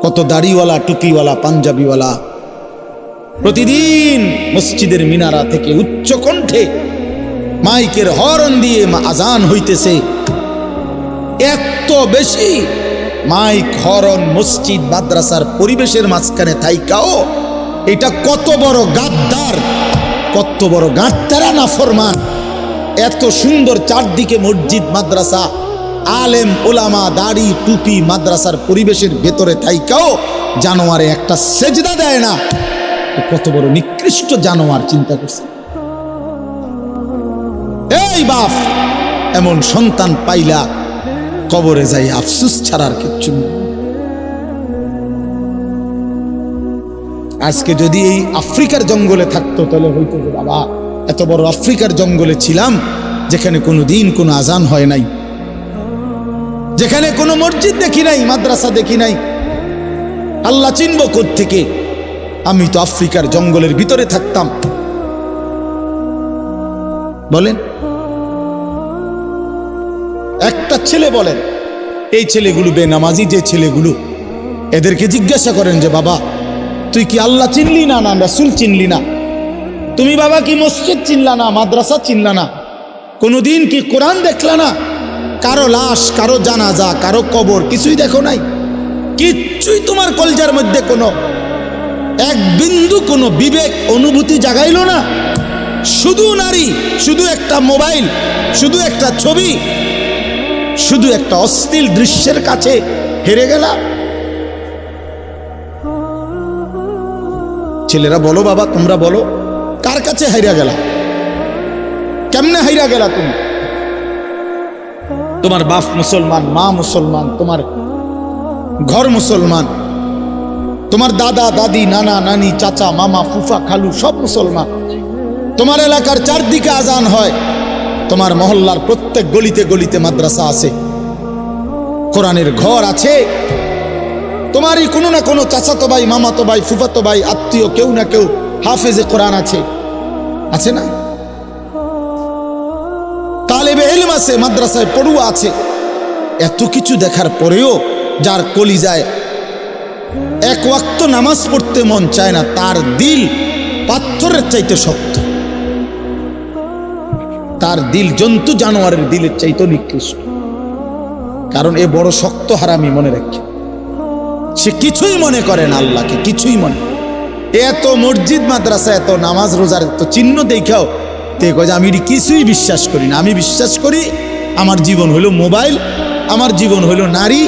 কত দাড়িওয়ালা, টুপিওয়ালা, পাঞ্জাবিওয়ালা। প্রতিদিন মসজিদের মিনারা থেকে উচ্চ কণ্ঠে মাইকের হর্ন দিয়ে আজান হইতেছে। এত বেশি মাইক, হর্ন, মসজিদ, মাদ্রাসার পরিবেশের মাঝখানে থাইকাও এটা কত বড় গাদ্দার, কত বড় গাদ্দারা নাফরমান। এত সুন্দর চারদিকে মসজিদ, মাদ্রাসা, আলেম ওলামা, দাড়ি টুপি, মাদ্রাসার পরিবেশের ভেতরে থাইকাও জানোয়ারে একটা সেজদা দেয় না। কত বড় নিকৃষ্ট জানোয়ার, চিন্তা করছে। এই বাপ, এমন সন্তান পাইলা কবরে যাই আফসোস ছাড়ার কিচ্ছু নেই। আজকে যদি এই আফ্রিকার জঙ্গলে থাকতো তাহলে হইতো যে বাবা এত বড় আফ্রিকার জঙ্গলে ছিলাম, যেখানে কোনো দিন কোনো আজান হয় নাই, যেখানে কোনো মসজিদ দেখি নাই, মাদ্রাসা দেখি নাই, আল্লাহ চিনব কোত্থেকে? আমি তো আফ্রিকার জঙ্গলের ভিতরে থাকতাম। বলেন, একটা ছেলে বলেন, এই ছেলেগুলো বেনামাজি যে ছেলেগুলো, এদেরকে জিজ্ঞাসা করেন যে বাবা তুই কি আল্লাহ চিনলি না, না রাসূল চিনলি না? তুমি বাবা কি মসজিদ চিনলা না, মাদ্রাসা চিনলা না? কোনোদিন কি কোরআন দেখলা না? কারো লাশ, কারো জানাজা, কারো কবর কিছুই দেখো নাই? কিচ্ছুই তোমার কলজার মধ্যে কোনো এক বিন্দু কোনো বিবেক অনুভূতি জাগাইলো না? শুধু নারী, শুধু একটা মোবাইল, শুধু একটা ছবি, শুধু একটা অশ্লীল দৃশ্যের কাছে হেরে গেলা। ছেলেরা বলো বাবা, তোমরা বলো, কার কাছে হাইরা গেলা? কেমনে হাইরা গেলা তুমি? তোমার বাপ মুসলমান, মা মুসলমান, তোমার ঘর মুসলমান, তোমার দাদা দাদি, নানা নানি, চাচা মামা, ফুফা খালু সব মুসলমান। তোমার এলাকার চারদিকে আজান হয়, তোমার মহল্লার প্রত্যেক গলিতে গলিতে মাদ্রাসা আছে, কোরআনের ঘর আছে, তোমারই কোনো না কোনো চাচাতো ভাই, মামাতো ভাই, ফুফাতো ভাই, আত্মীয় কেউ না কেউ হাফেজে কোরআন আছে, আছে না? তালেবে ইলম আছে, মাদ্রাসায় পড়ুয়া আছে। এত কিছু দেখার পরেও যার কলিজায় এক ওয়াক্ত নামাজ পড়তে মন চায় না, তার দিল পাথরের চাইতে শক্ত, তার দিল জন্তু জানোয়ারের দিলের চাইতে নিকৃষ্ট। কারণ এ বড় শক্ত হারামি, মনে রাখে, সে কিছুই মনে করে না আল্লাহকে, কিছুই মনে। এত মসজিদ মাদ্রাসা, এত নামাজ রোজার এত চিহ্ন দেখাও তে কয় যে আমি কিছুই বিশ্বাস করি না। আমি বিশ্বাস করি আমার জীবন হলো মোবাইল, আমার জীবন হলো নারী,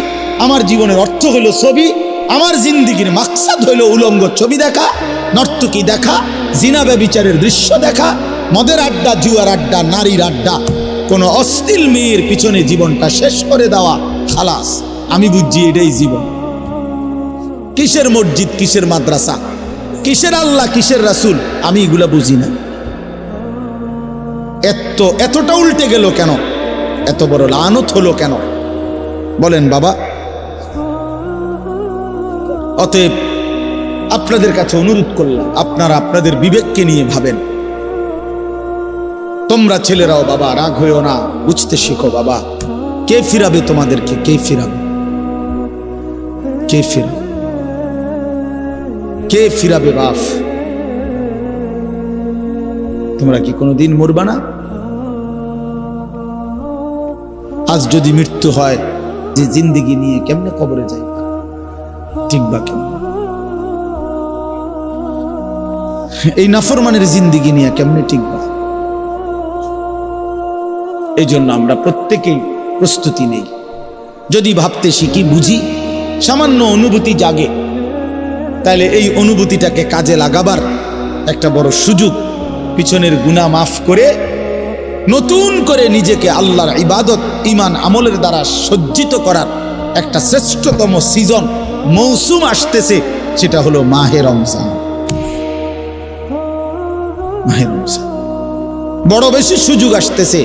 আমার জীবনের অর্থ হলো ছবি, আমার জিন্দিগির মাকসাদ হলো উলঙ্গ ছবি দেখা, নর্তকী দেখা, জিনা ব্যভিচারের দৃশ্য দেখা, মদের আড্ডা, জুয়ার আড্ডা, নারীর আড্ডা, কোনো অশ্লীল মেয়ের পিছনে জীবনটা শেষ করে দেওয়া, খালাস। আমি বুঝছি এটাই জীবন। কিসের মসজিদ, কিসের মাদ্রাসা, কিসের আল্লাহ, কিসের রাসূল, আমি এগুলা বুঝি না। এতটা উল্টে গেল কেন? এত বড় লানত হলো কেন? বলেন বাবা। অতএব আপনাদের কাছে অনুরোধ করলাম, আপনারা আপনাদের বিবেককে নিয়ে ভাবেন। তোমরা ছেলেরাও বাবা রাগ হইও না, বুঝতে শিখো বাবা। কে ফিরাবে তোমাদেরকে? কে ফিরাবে? কে ফিরাবে? কে ফিরাবে বাপ? তোমরা কি কোনোদিন মরবা না? আজ আজ যদি মৃত্যু হয়, যে জিন্দিগি নিয়ে কেমনে কবরে যাই, ঠিক বা কেমন? এই নাফরমানের জিন্দিগি নিয়ে কেমনে ঠিক বা? এই জন্য আমরা প্রত্যেকেই প্রস্তুতি নেই। যদি ভাবতে শিখি, বুঝি, সামান্য অনুভূতি জাগে, তাহলে এই অনুভূতিটাকে কাজে লাগাবার একটা বড় সুযোগ, পিছনের গুনাহ মাফ করে নতুন করে নিজেকে আল্লাহর ইবাদত, ঈমান, আমলের দ্বারা সজ্জিত করার একটা শ্রেষ্ঠতম সিজন, মৌসুম আসতেছে, সেটা হলো মাহে রমজান। মাহে রমজান বড় বেশি সুযোগ আসতেছে।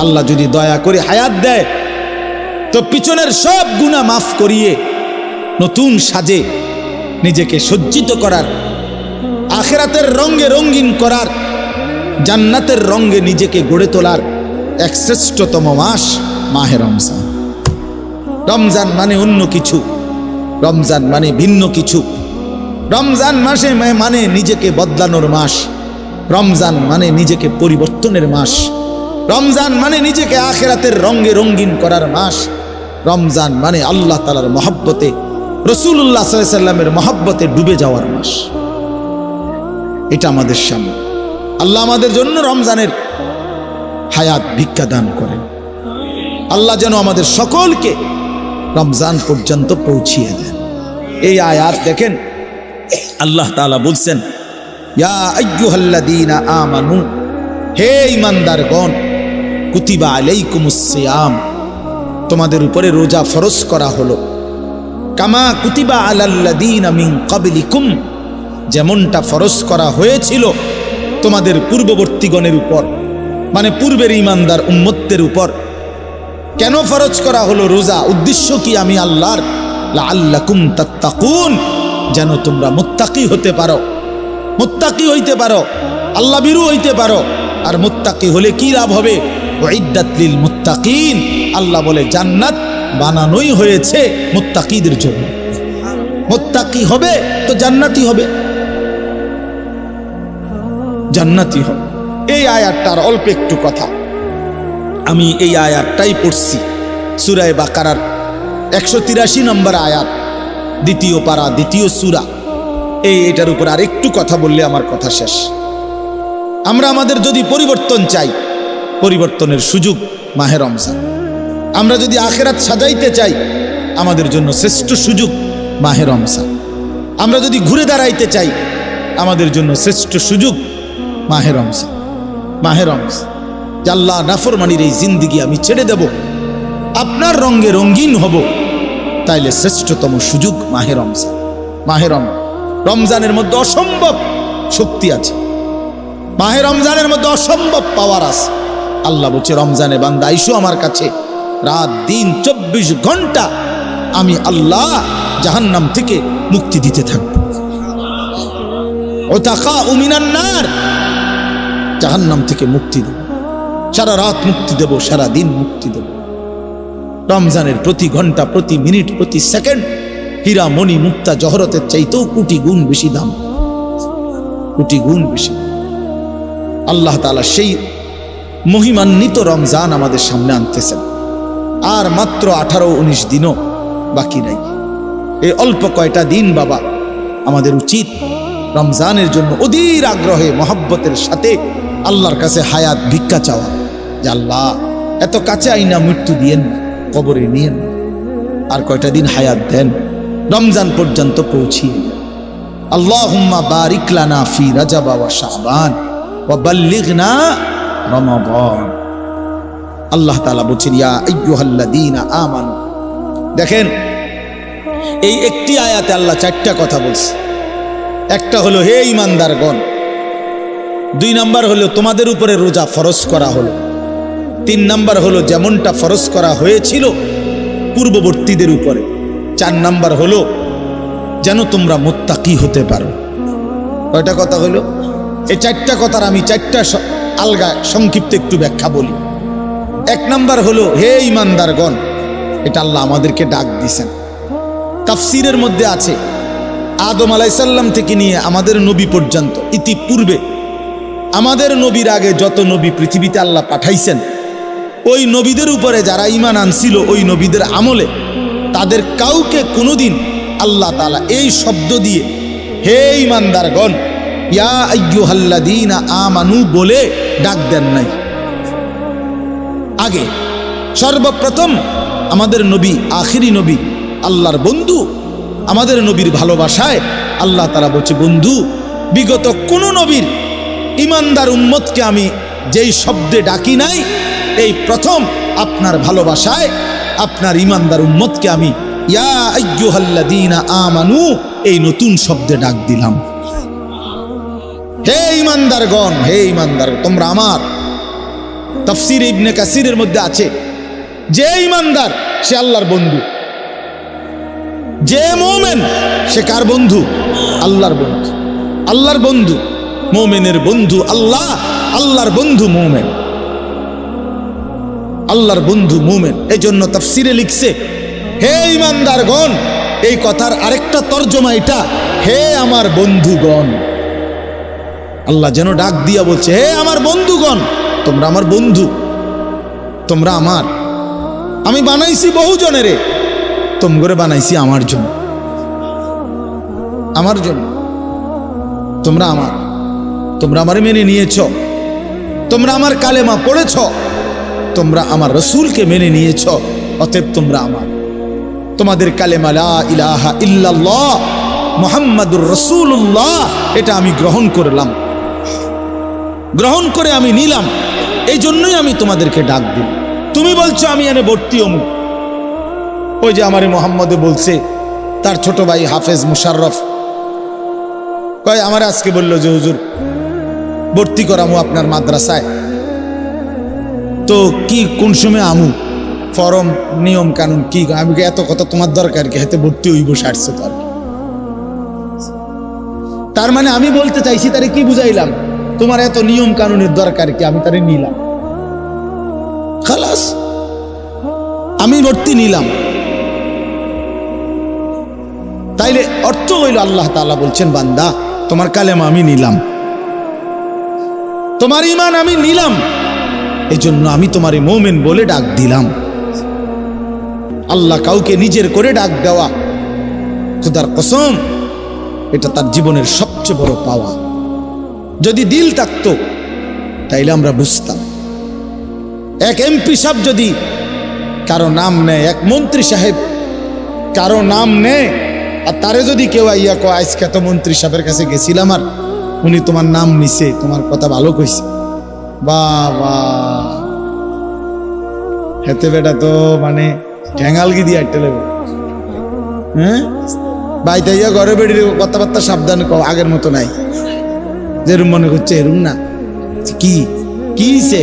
আল্লাহ যদি দয়া করে হায়াত দেয়, তো পিছনের সব গুনাহ মাফ করিয়ে নতুন সাজে নিজেকে সজ্জিত করার, আখিরাতের রঙে রঙিন করার, জান্নাতের রঙে নিজেকে গড়ে তোলার এক শ্রেষ্ঠতম মাস মাহে রমজান। রমজান মানে অন্য কিছু, রমজান মানে ভিন্ন কিছু। রমজান মাসে মানে নিজেকে বদলানোর মাস, রমজান মানে নিজেকে পরিবর্তনের মাস, রমজান মানে নিজেকে আখিরাতের রঙে রঙিন করার মাস, রমজান মানে আল্লাহ তাআলার মহব্বতে, রাসূলুল্লাহ সাল্লাল্লাহু আলাইহি ওয়াসাল্লামের মহব্বতে ডুবে যাওয়ার মাস। এটা আমাদের সামনে। আল্লাহ আমাদের জন্য রমজানের হায়াত ভিক্ষা দান করেন। আল্লাহ যেন আমাদের সকলকে রমজান পর্যন্ত পৌঁছিয়ে দেন। এই আয়াত দেখেন, আল্লাহ তাআলা বলছেন, ইয়া আইয়ুহাল্লাযীনা আমানু, হে ঈমানদারগণ, কুতিবা আলাইকুমুস সিয়াম, তোমাদের উপরে রোজা ফরজ করা হলো, কামা কুতিবা আলাল্লাযীনা মিন ক্বাবলিকুম, যেমনটা ফরজ করা হয়েছিল তোমাদের পূর্ববর্তীগণের উপর, মানে পূর্বের ঈমানদার উম্মতদের উপর। কেন ফরজ করা হলো রোজা? উদ্দেশ্য কি? আমি আল্লাহর, লাআল্লাকুম তাত্তাকুন, যেন তোমরা মুত্তাকি হতে পারো, মুত্তাকি হইতে পারো, আল্লাহ ভীরু হইতে পারো। আর মুত্তাকি হলে কি লাভ হবে? উইদ্দাত লিল মুত্তাকিন, আল্লাহ বলে জান্নাত বানানোই হয়েছে মুত্তাকিদের জন্য। মুত্তাকি হবে তো জান্নাতি হবে, জান্নাতি হবে। এই আয়াতটার অল্প একটু কথা, আমি এই আয়াতটাই পড়ছি, সূরা বাকারার 183 নম্বর আয়াত, দ্বিতীয় পারা, দ্বিতীয় সূরা। এটার উপর আর একটু কথা বললে আমার কথা শেষ। আমরা আমাদের যদি পরিবর্তন চাই, পরিবর্তনের সুযোগ মাহে রমজান। আমরা যদি আখিরাত সাজাইতে চাই, আমাদের জন্য শ্রেষ্ঠ সুযোগ মাহে রমজান। আমরা যদি ঘুরে দাঁড়াইতে চাই, আমাদের জন্য শ্রেষ্ঠ সুযোগ মাহে রমজান। মাহে রমজান, যে আল্লাহ নাফরমানির এই জিন্দিগি আমি ছেড়ে দেব, আপনার রঙে রঙিন হব, তাইলে শ্রেষ্ঠতম সুযোগ মাহে রমজান। মাহে রমজানের মধ্যে অসম্ভব শক্তি আছে, মাহে রমজানের মধ্যে অসম্ভব পাওয়ার আছে। আল্লাহ বলছে, রমজানে বান্দা আইসো আমার কাছে, রাত দিন 24 ঘন্টা আমি আল্লাহ জাহান্নাম থেকে মুক্তি দিতে থাকব। ওতাকাউ মিনান নার, জাহান্নাম থেকে মুক্তি দেব, সারা রাত মুক্তি দেব, সারা দিন মুক্তি দেব। রমজানের প্রতি ঘন্টা, প্রতি মিনিট, প্রতি সেকেন্ড হীরা মণি মুক্তা জহরতের চাইতেও কোটি গুণ বেশি দাম, কোটি গুণ বেশি। আল্লাহ তাআলা সেই মহিমান্বিত রমজান আমাদের সামনে আনতেছেন। আর মাত্র 18-19 দিনও বাকি নাই। এই অল্প কয়টা দিন বাবা, আমাদের উচিত রমজানের জন্য অধীর আগ্রহে মহব্বতের সাথে আল্লাহর কাছে হায়াত ভিক্ষা চাওয়া, যে আল্লাহ এত কাছে আইনা মৃত্যু দিয়েন না, কবরে নিয়েন, আর কয়টা দিন হায়াত দেন, রমজান পর্যন্ত পৌঁছিয়ে দেন। আল্লাহুম্মা বারিক লানা ফি রাজাব ওয়া শাবান ওয়া বাল্লিগনা রমাদান। আল্লাহ তাআলা বলেন, ইয়া আইয়ুহাল্লাযীনা আমানু। দেখেন, এই একটি আয়াতে আল্লাহ 4টা কথা বলছে। একটা হলো, হে ঈমানদারগণ। 2 নাম্বার হলো, তোমাদের উপরে রোজা ফরজ করা হলো। 3 নাম্বার হলো, যেমনটা ফরজ করা হয়েছিল পূর্ববর্তীদের উপরে। 4 নাম্বার হলো, যেন তোমরা মুত্তাকি হতে পারো। কয়টা কথা হলো? এই 4টা কথার আমি 4টা আলগা সংক্ষিপ্ত একটু ব্যাখ্যা বলি। 1 নাম্বার হলো, হে ঈমানদারগণ, এটা আল্লাহ আমাদেরকে ডাক দিয়েছেন। তাফসীরের মধ্যে আছে, আদম আলাইহিস সালাম থেকে নিয়ে আমাদের নবী পর্যন্ত, ইতিপূর্বে আমাদের নবীর আগে যত নবী পৃথিবীতে আল্লাহ পাঠাইছেন, ওই নবীদের উপরে যারা ঈমান আনছিল ওই নবীদের আমলে তাদের কাউকে কোনোদিন আল্লাহ তাআলা এই শব্দ দিয়ে হে ঈমানদারগণ ইয়া আইয়ুহাল্লাযীনা আমানু বলে ডাক দেন নাই। আগে সর্বপ্রথম আমাদের নবী, আখিরি নবী, আল্লাহর বন্ধু, আমাদের নবীর ভালোবাসায় আল্লাহ তাআলা বলছে, বন্ধু বিগত কোন নবীর ঈমানদার উম্মতকে আমি যেই শব্দে ডাকি নাই, এই প্রথম আপনার ভালোবাসায় আপনার ঈমানদার উম্মতকে আমি ইয়া আইয়ুহাল্লাযীনা আমানু এই নতুন শব্দে ডাক দিলাম। হে ঈমানদারগণ, হে ঈমানদার তোমরা আমার। তাফসীর ইবনে কাসিরের মধ্যে আছে, যে ঈমানদার সে আল্লাহর বন্ধু, যে মুমিন সে কার বন্ধু? আল্লাহর বন্ধু। আল্লাহর বন্ধু, মুমিনের বন্ধু আল্লাহ, আল্লাহর বন্ধু মুমিন, আল্লাহর বন্ধু মুমিন। এই জন্য তাফসীরে লিখছে, হে ঈমানদারগণ, এই কথার আরেকটা তর্জমা এটা, হে আমার বন্ধুগণ। আল্লাহ যেন ডাক দিয়া বলছে, হে আমার বন্ধুগণ, তোমরা আমার বন্ধু, তোমরা আমার। আমি বানাইছি বহু জনেরে, তোমরা বানাইছি আমার জন্য, আমার জন্য। তোমরা আমার, তোমরা আমারে মেনে নিয়েছ, তোমরা আমার কালেমা পড়েছ, তোমরা আমার রসুলকে মেনে নিয়েছ, অতএব তোমরা আমার। তোমাদের কালেমা লা ইলাহা ইল্লাল্লাহ মুহাম্মাদুর রাসূলুল্লাহ এটা আমি গ্রহণ করলাম, গ্রহণ করে আমি নিলাম, এই জন্যই আমি তোমাদেরকে ডাক দিই। তুমি বলছো আমি এনে ভর্তি অমুক, ওই যে আমারে মোহাম্মদে বলছে তার ছোট ভাই হাফেজ মুশাররফ কয়, আমার আজকে বললো যে হুজুর ভর্তি করামু আপনার মাদ্রাসায়, তো কি কোন সময় আমু, ফরম নিয়ম কানুন কি? আমি এত কথা তোমার দরকার কি, হাতে ভর্তি হইব সারছে তো আর কি। তার মানে আমি বলতে চাইছি তারে কি বুঝাইলাম, তোমার এত নিয়ম কানুনের দরকার কি, আমি তারে নিলাম, খালাস আমি ভর্তি নিলাম। তাইলে অর্থ হইল আল্লাহ তাআলা বলছেন, বান্দা তোমার কালেমা আমি নিলাম, তোমার ঈমান আমি নিলাম, এই জন্য আমি তোমারে মুমিন বলে ডাক দিলাম। আল্লাহ কাউকে নিজের করে ডাক দেওয়া, খোদার কসম এটা তার জীবনের সবচেয়ে বড় পাওয়া। যদি দিল থাকতো তাইলে আমরা বুঝতাম। এক এমপি সাহেব যদি কারো নাম নেয়, এক মন্ত্রী সাহেব কারো নাম নেয়, আর তারে যদি কেউ আইয়া কয় আজকে তো মন্ত্রী সাহেবের কাছে গেছিলাম আর উনি তোমার নাম নিছে, তোমার কথা ভালো কইছে, বাবা হেতে বেটা তো মানে ঠ্যাঙ্গালগি দিয়ে আটতে লাগবে। হ্যাঁ ভাই তাইয়া ঘরে বেড়িয়ে কথাবার্তা সাবধান কও, আগের মতো নাই, যেরুম মনে করছে এরুম না। কি কিছে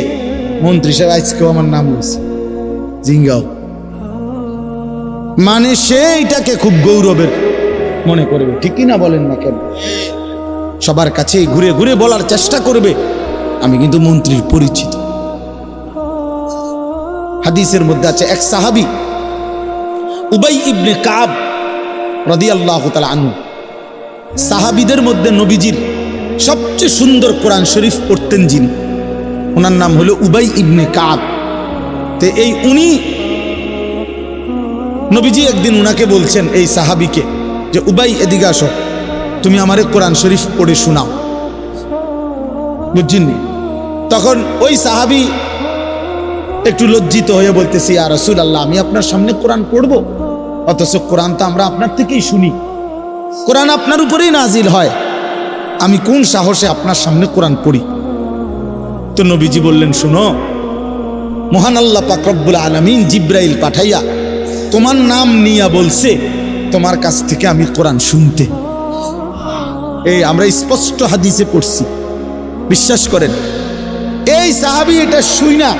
মন্ত্রী সাহেব আজকেও আমার নাম বলছে, জিঙ্গাও, মানে সে এটাকে খুব গৌরবের মনে করবে, ঠিকই না বলেন না কেন? সবার কাছে ঘুরে ঘুরে বলার চেষ্টা করবে আমি কিন্তু মন্ত্রীর পরিচিত। হাদিসের মধ্যে আছে এক সাহাবী উবাই ইবনে কাব রাদিয়াল্লাহু তাআলা আনহু, সাহাবীদের মধ্যে নবীজির সবচেয়ে সুন্দর কোরআন শরীফ পড়তেন যিনি, ওনার নাম হলো উবাই ইবনে কাব। তে এই উনি নবীজি একদিন উনাকে বলছেন, এই সাহাবীকে, যে উবাই এদিকে আসো, তুমি আমারে কোরআন শরীফ পড়ে শোনাও, বুঝছেননি? তখন ওই সাহাবী একটু লজ্জিত হয়ে বলতেছি, ইয়া রাসূলুল্লাহ আমি আপনার সামনে কোরআন পড়বো, অথচ কোরআন তো আমরা আপনার থেকেই শুনি, কোরআন আপনার উপরেই নাজিল হয়, আমি কোন সাহসে আপনার সামনে কোরআন পড়ি? তো নবীজি বললেন, শুনো, মহান আল্লাহ পাক রব্বুল আলামিন জিব্রাইল পাঠাইয়া তোমার নাম নিয়া বলছে তোমার কাছ থেকে আমি কোরআন শুনতে। এই আমরা স্পষ্ট হাদিসে পড়ছি, বিশ্বাস করেন। এই সাহাবী এটা শুই না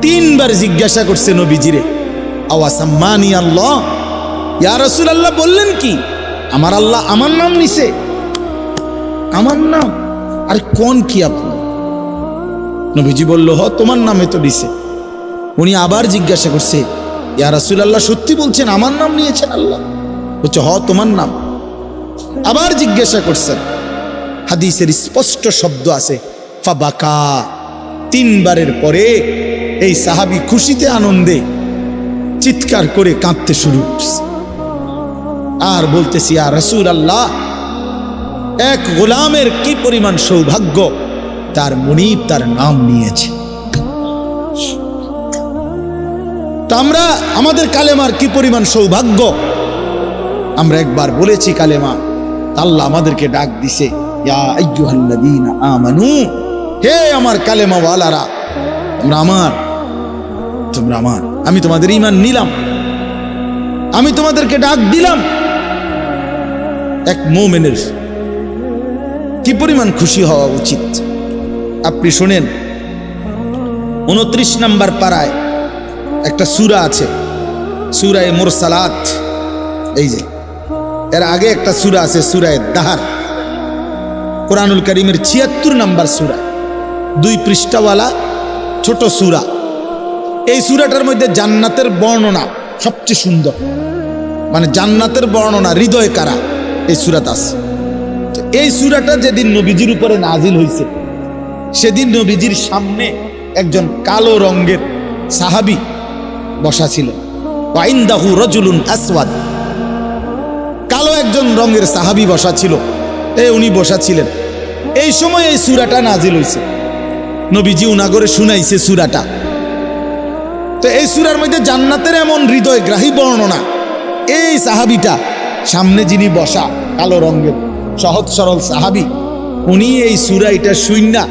3 বার জিজ্ঞাসা করছে নবীজিরে, আওয়াসাম্মানি আল্লাহ, ইয়া রাসূলুল্লাহ বললেন কি আমার আল্লাহ আমার নাম নিছে? আমার নাম? আর কোন কি আপনি? নবীজি বলল, হ তোমার নামে তো দিছে। উনি আবার জিজ্ঞাসা করছে, ইয়া রাসূলুল্লাহ সত্যি বলছেন আমার নাম নিয়েছেন আল্লাহ? বলছে, হ তোমার নাম। আবার জিজ্ঞাসা করছেন, হাদিসের স্পষ্ট শব্দ আছে, ফাবাকা, তিনবারের পরে এই সাহাবী খুশিতে আনন্দে চিৎকার করে কাঁদতে শুরু করছে আর বলতেছি, ইয়া রাসূলুল্লাহ, এক গোলামের কি পরিমাণ সৌভাগ্য, তার মুনিব তার নাম নিয়েছে। তো আমরা আমাদের কালেমার কি পরিমাণ সৌভাগ্য, আমরা একবার বলেছি কালেমা, আল্লাহ আমাদেরকে ডাক দিছে, ইয়া আইয়ুহাল্লাযীনা আমানু, হে আমার কালেমা ওয়ালারা, তোমরা আমার, আমি তোমাদের ঈমান নিলাম, আমি তোমাদেরকে ডাক দিলাম। এক মুমিনের কি পরিমাণ খুশি হওয়া উচিত। আপনি শুনেন, 29 নম্বর পারায় একটা সূরা আছে, সূরায়ে মুরসালাত। এই যে এর আগে একটা সূরা আছে, সূরায়ে দাহর, কোরআনুল কারীমের 76 নম্বর সূরা, 2 পৃষ্ঠাওয়ালা ছোট সূরা। এই সূরাটার মধ্যে জান্নাতের বর্ণনা সবচেয়ে সুন্দর, মানে জান্নাতের বর্ণনা হৃদয় কারা এই সূরাতে আছে। এই সূরাটা যেদিন নবীজির উপরে নাজিল হয়েছে, সেদিন নবীজির সামনে একজন কালো রঙের সাহাবী বসা ছিলেন। ওয়াইন্দাহু রাজুলুন আসওয়াদ, কালো একজন রঙের সাহাবী বসা ছিল, উনি বসা ছিলেন। এই সময় এই সূরাটা নাজিল হয়েছে, নবীজি উনাগরে শুনাইছে সূরাটা। তো এই সূরার মধ্যে জান্নাতের এমন হৃদয়গ্রাহী বর্ণনা, এই সাহাবীটা সামনে যিনি বসা কালো রঙের সহজ সরল সাহাবী, উনি এই সূরা এটা শুইনা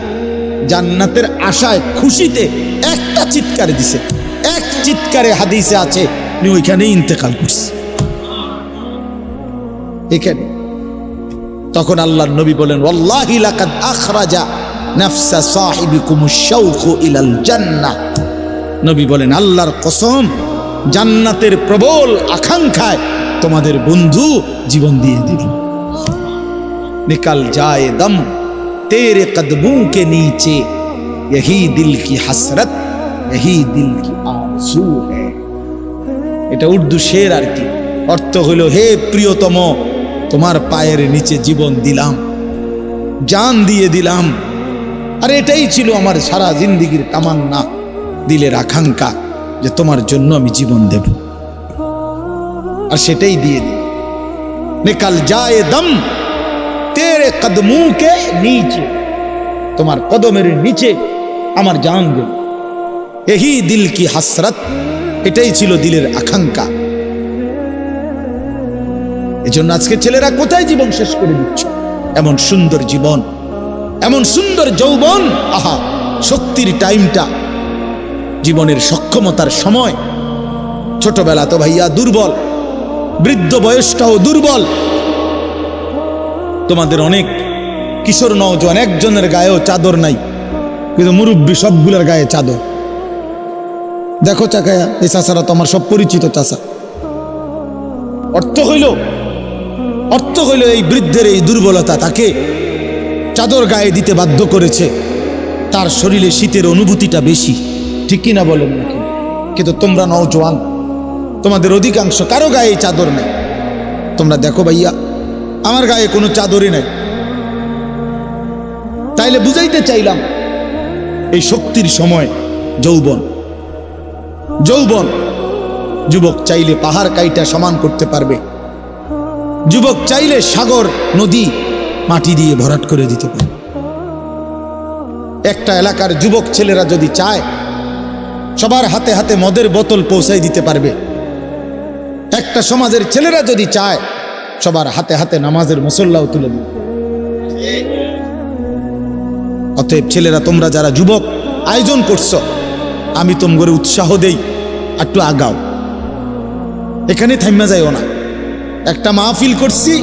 জান্নাতের আশায় খুশিতে একটা চিৎকার দিছে, এক চিৎকারে হাদিসে আছে উনি ওইখানেই ইন্তেকাল করছে। এখানে তখন আল্লাহর নবী বলেন, ওয়াল্লাহি লাকাদ আখরাজা নাফসা সাহিবিকুমুশ শাওকু ইলাল জান্নাহ। নবী বলেন, আল্লাহর কসম, জান্নাতের প্রবল আকাঙ্ক্ষায় তোমাদের বন্ধু জীবন দিয়ে দিল। নিকাল যায় দম তেরে কদমোं के नीचे, यही दिल की हसरत, यही दिल की आरज़ू है। এটা উর্দু শের আর কি, অর্থ হলো, হে প্রিয়তম, তোমার পায়ের নিচে জীবন দিলাম, জান দিয়ে দিলাম, আর এটাই ছিল আমার সারা জিন্দেগীর তামান্না, দিলের আকাঙ্ক্ষা, যে তোমার জন্য আমি জীবন দেব, আর সেটাই দিয়ে দিই। নিকাল যায় দম তেরে কদমোं के नीचे, তোমার কদমের নিচে আমার জান গেল। यही दिल की हसरत, এটাই ছিল দিলের আকাঙ্ক্ষা। এজন্য আজকে ছেলেরা কোথায় জীবন শেষ করে দিচ্ছে? এমন সুন্দর জীবন, এমন সুন্দর যৌবন, আহা, শক্তির টাইমটা, জীবনের সক্ষমতার সময়। ছোটবেলা তো ভাইয়া দুর্বল, বৃদ্ধ বয়সটাও দুর্বল। তোমাদের অনেক কিশোর নওজোয়ান একজনের গায়েও চাদর নাই, কিন্তু মুরব্বী সবগুলোর গায়ে চাদর। দেখো চাকায়া, এই চাচারা তো আমার সব পরিচিত চাচা। অর্থ হইল এই বৃদ্ধের এই দুর্বলতা তাকে চাদর গায়ে দিতে বাধ্য করেছে। তার শরীরে শীতের অনুভূতিটা বেশি, ঠিক কিনা বলেন নাকি? কিন্তু তোমরা নওজোয়ান, তোমাদের অধিকাংশ কারো গায়ে চাদর নেই। তোমরা দেখো ভাইয়া, আমার গায়ে কোনো চাদরই নাই। তাইলে বুঝাইতে চাইলাম, এই শক্তির সময় যৌবন, যুবক চাইলে পাহাড় কাইটা সমান করতে পারবে, যুবক চাইলে সাগর নদী মাটি দিয়ে ভরাট করে দিতে পারবে। একটা এলাকার যুবক ছেলেরা যদি চায়, সবার হাতে হাতে মদের বোতল পৌঁছাই দিতে পারবে। একটা সমাজের ছেলেরা যদি চায়, সবার হাতে হাতে নামাজের মুসল্লাও তুলে দিবে। অতএব ছেলেরা, তোমরা যারা যুবক আয়োজন করছো, আমি তোমাদের উৎসাহ দেই, একটু আগাও, এখানে থাইমা যাইও না। একটা মাহফিল করছি,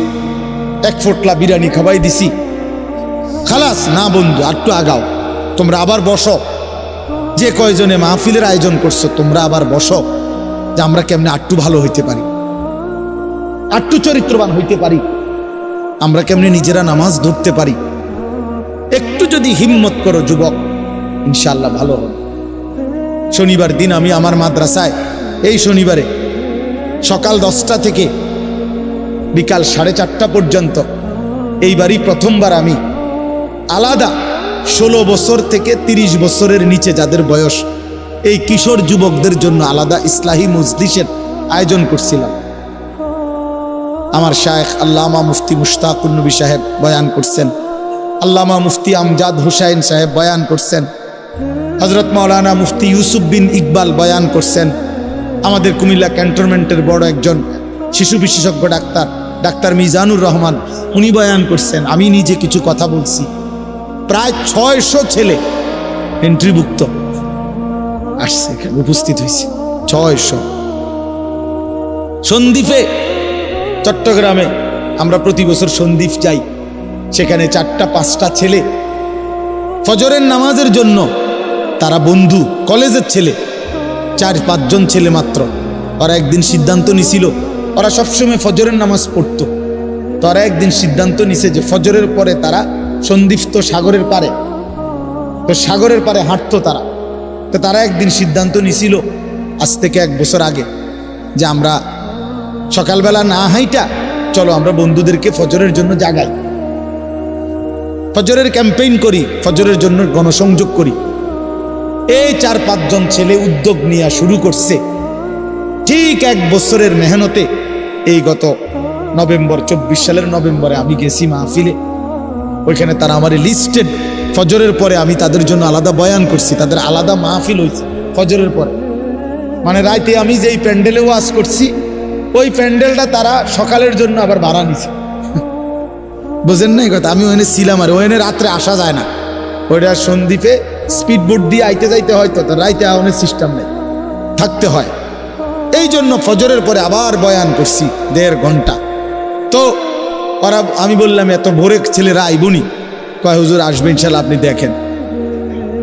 এক ফোটলা বিরিয়ানি খাওয়াই দিছি, খালাস না বন্ধু, একটু আগাও। তোমরা আবার বসো, যে কয়জনে মাহফিলের আয়োজন করছো, তোমরা আবার বসো, যে আমরা কেমনে আটটু ভালো হইতে পারি, আটটু চরিত্রবান হইতে পারি, আমরা কেমনে নিজেরা নামাজ ধরতে পারি। একটু যদি হিম্মত করো যুবক, ইনশাআল্লাহ ভালো হবে। শনিবার দিন আমি আমার মাদ্রাসায়, এই শনিবারে সকাল 10টা থেকে বিকাল 4:30 পর্যন্ত, এইবারই প্রথমবার আমি আলাদা 16 বছর থেকে 30 বছরের নিচে যাদের বয়স, এই কিশোর যুবকদের জন্য আলাদা ইসলাহি মজলিসের আয়োজন করছিলাম। আমার শায়েখ আল্লামা মুফতি মুশতাকুন নবী সাহেব বয়ান করছেন, আল্লামা মুফতি আমজাদ হুসাইন সাহেব বয়ান করছেন, হযরত মাওলানা মুফতি ইউসুফ বিন ইকবাল বয়ান করছেন, আমাদের কুমিল্লা ক্যান্টনমেন্টের বড় একজন শিশু বিশেষজ্ঞ ডাক্তার মিজানুর রহমান উনি বয়ান করছেন, আমি নিজে কিছু কথা বলছি। প্রায় 600 ছেলে এন্ট্রিভুক্ত আসছে, এখানে উপস্থিত হয়েছে 600। সন্দ্বীপে, চট্টগ্রামে আমরা প্রতি বছর সন্দ্বীপ যাই, সেখানে 4টা-5টা ছেলে ফজরের নামাজের জন্য, তারা বন্ধু, কলেজের ছেলে, 4-5 জন ছেলে মাত্র। ওরা একদিন সিদ্ধান্ত নিছিল, ওরা সবসময় ফজরের নামাজ পড়তো, তো ওরা একদিন সিদ্ধান্ত নিছে যে ফজরের পরে তারা সন্দ্বীপ তো সাগরের পারে, তো সাগরের পারে হাঁটতো তারা। তো তারা একদিন সিদ্ধান্ত নিছিল আজ থেকে 1 বছর আগে যে আমরা সকালবেলা না হাইটা চলো আমরা বন্ধুদেরকে ফজরের জন্য জাগাই, ফজরের ক্যাম্পেইন করি, ফজরের জন্য গণসংযোগ করি। এই 4-5 জন ছেলে উদ্যোগ নিয়ে শুরু করছে। ঠিক 1 বছরের মেহনতে এই গত নভেম্বর, 24 সালের নভেম্বরে আমি গেছি মাহফিলে, ওইখানে তারা আমার লিস্টেড। ফজরের পরে আমি তাদের জন্য আলাদা বয়ান করছি, তাদের আলাদা মাহফিল হয়েছে ফজরের পরে। মানে রাইতে আমি যেই প্যান্ডেলে ওয়াজ করছি, ওই প্যান্ডেলটা তারা সকালের জন্য আবার ভাড়া নিছে। বুঝেন না এই কথা? আমি ওখানে ছিলাম, আর ওখানে রাত্রে আসা যায় না, ওইটা সন্দ্বীপে স্পিড বোট দিয়ে আইতে যাইতে হয়, তো রাইতে আওয়ানোর সিস্টেম নেই, থাকতে হয়। এই জন্য ফজরের পরে আবার বয়ান করছি 1.5 ঘন্টা। তো ওরা, আমি বললাম এত ভোরে ছেলেরা আইবনি, কয় হুজুর আসবে ইনশাল্লাহ, আপনি দেখেন।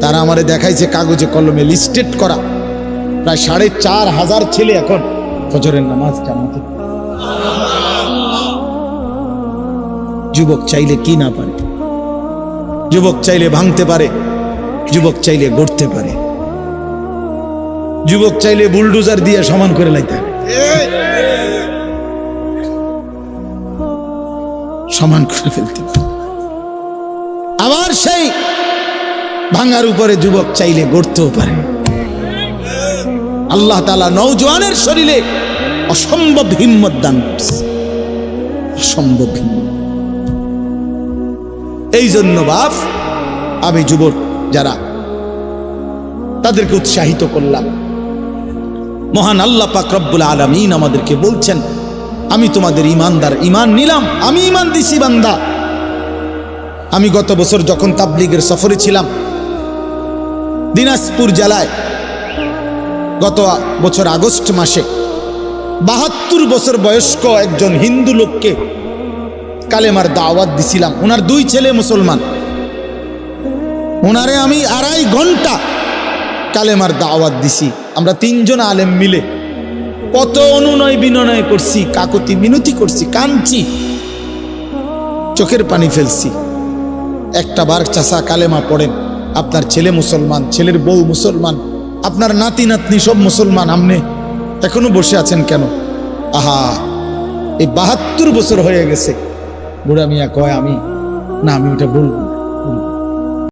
তারা আমারে দেখাইছে কাগজে কলমে লিস্টেড করা প্রায় 4,500 ছেলে এখন ফজরের নামাজ জামাতে। যুবক চাইলে কি না পারে, যুবক চাইলে ভাঙতে পারে, যুবক চাইলে গড়তে পারে, যুবক চাইলে বুলডোজার দিয়ে সমান করে লাইতে পারে, সমান করে ফেলতে পারে। আবার সেই ভাঙার উপরে যুবক চাইলে গড়তেও পারে। আল্লাহ তাআলা নওজোয়ানের শরীরে অসম্ভব হিম্মত দান করছে, অসম্ভব হিম্মত। এই জন্য বাপ, আমি যুবক যারা, তাদেরকে উৎসাহিত করলাম। মহান আল্লাহ পাক রব্বুল আলামিন আমাদেরকে বলছেন, আমি তোমাদের ঈমানদার, ঈমান নিলাম, আমি ঈমান দিছি বান্দা। আমি গত বছর যখন তাবলীগের সফরে ছিলাম দিনাজপুর জেলায়, গত বছর আগস্ট মাসে 72 বছর বয়স্ক একজন হিন্দু লোককে কালেমার দাওয়াত দিছিলাম। ওনার 2 ছেলে মুসলমান, ওনারে আমি 2.5 ঘন্টা কালেমার দাওয়াত দিছি। আমরা 3 জন আলেম মিলে কত অনুনয় বিনয় করছি, কাকুতি মিনতি করছি, কাঁদছি, চোখের পানি ফেলছি। একটা বার চাচা কালেমা পড়েন, আপনার ছেলে মুসলমান, ছেলের বউ মুসলমান, আপনার নাতি নাতনি সব মুসলমান, আপনি এখনো বসে আছেন কেন? আহা, এই 72 বছর হয়ে গেছে। বুড়া মিয়া কয়, আমি ওটা বলবো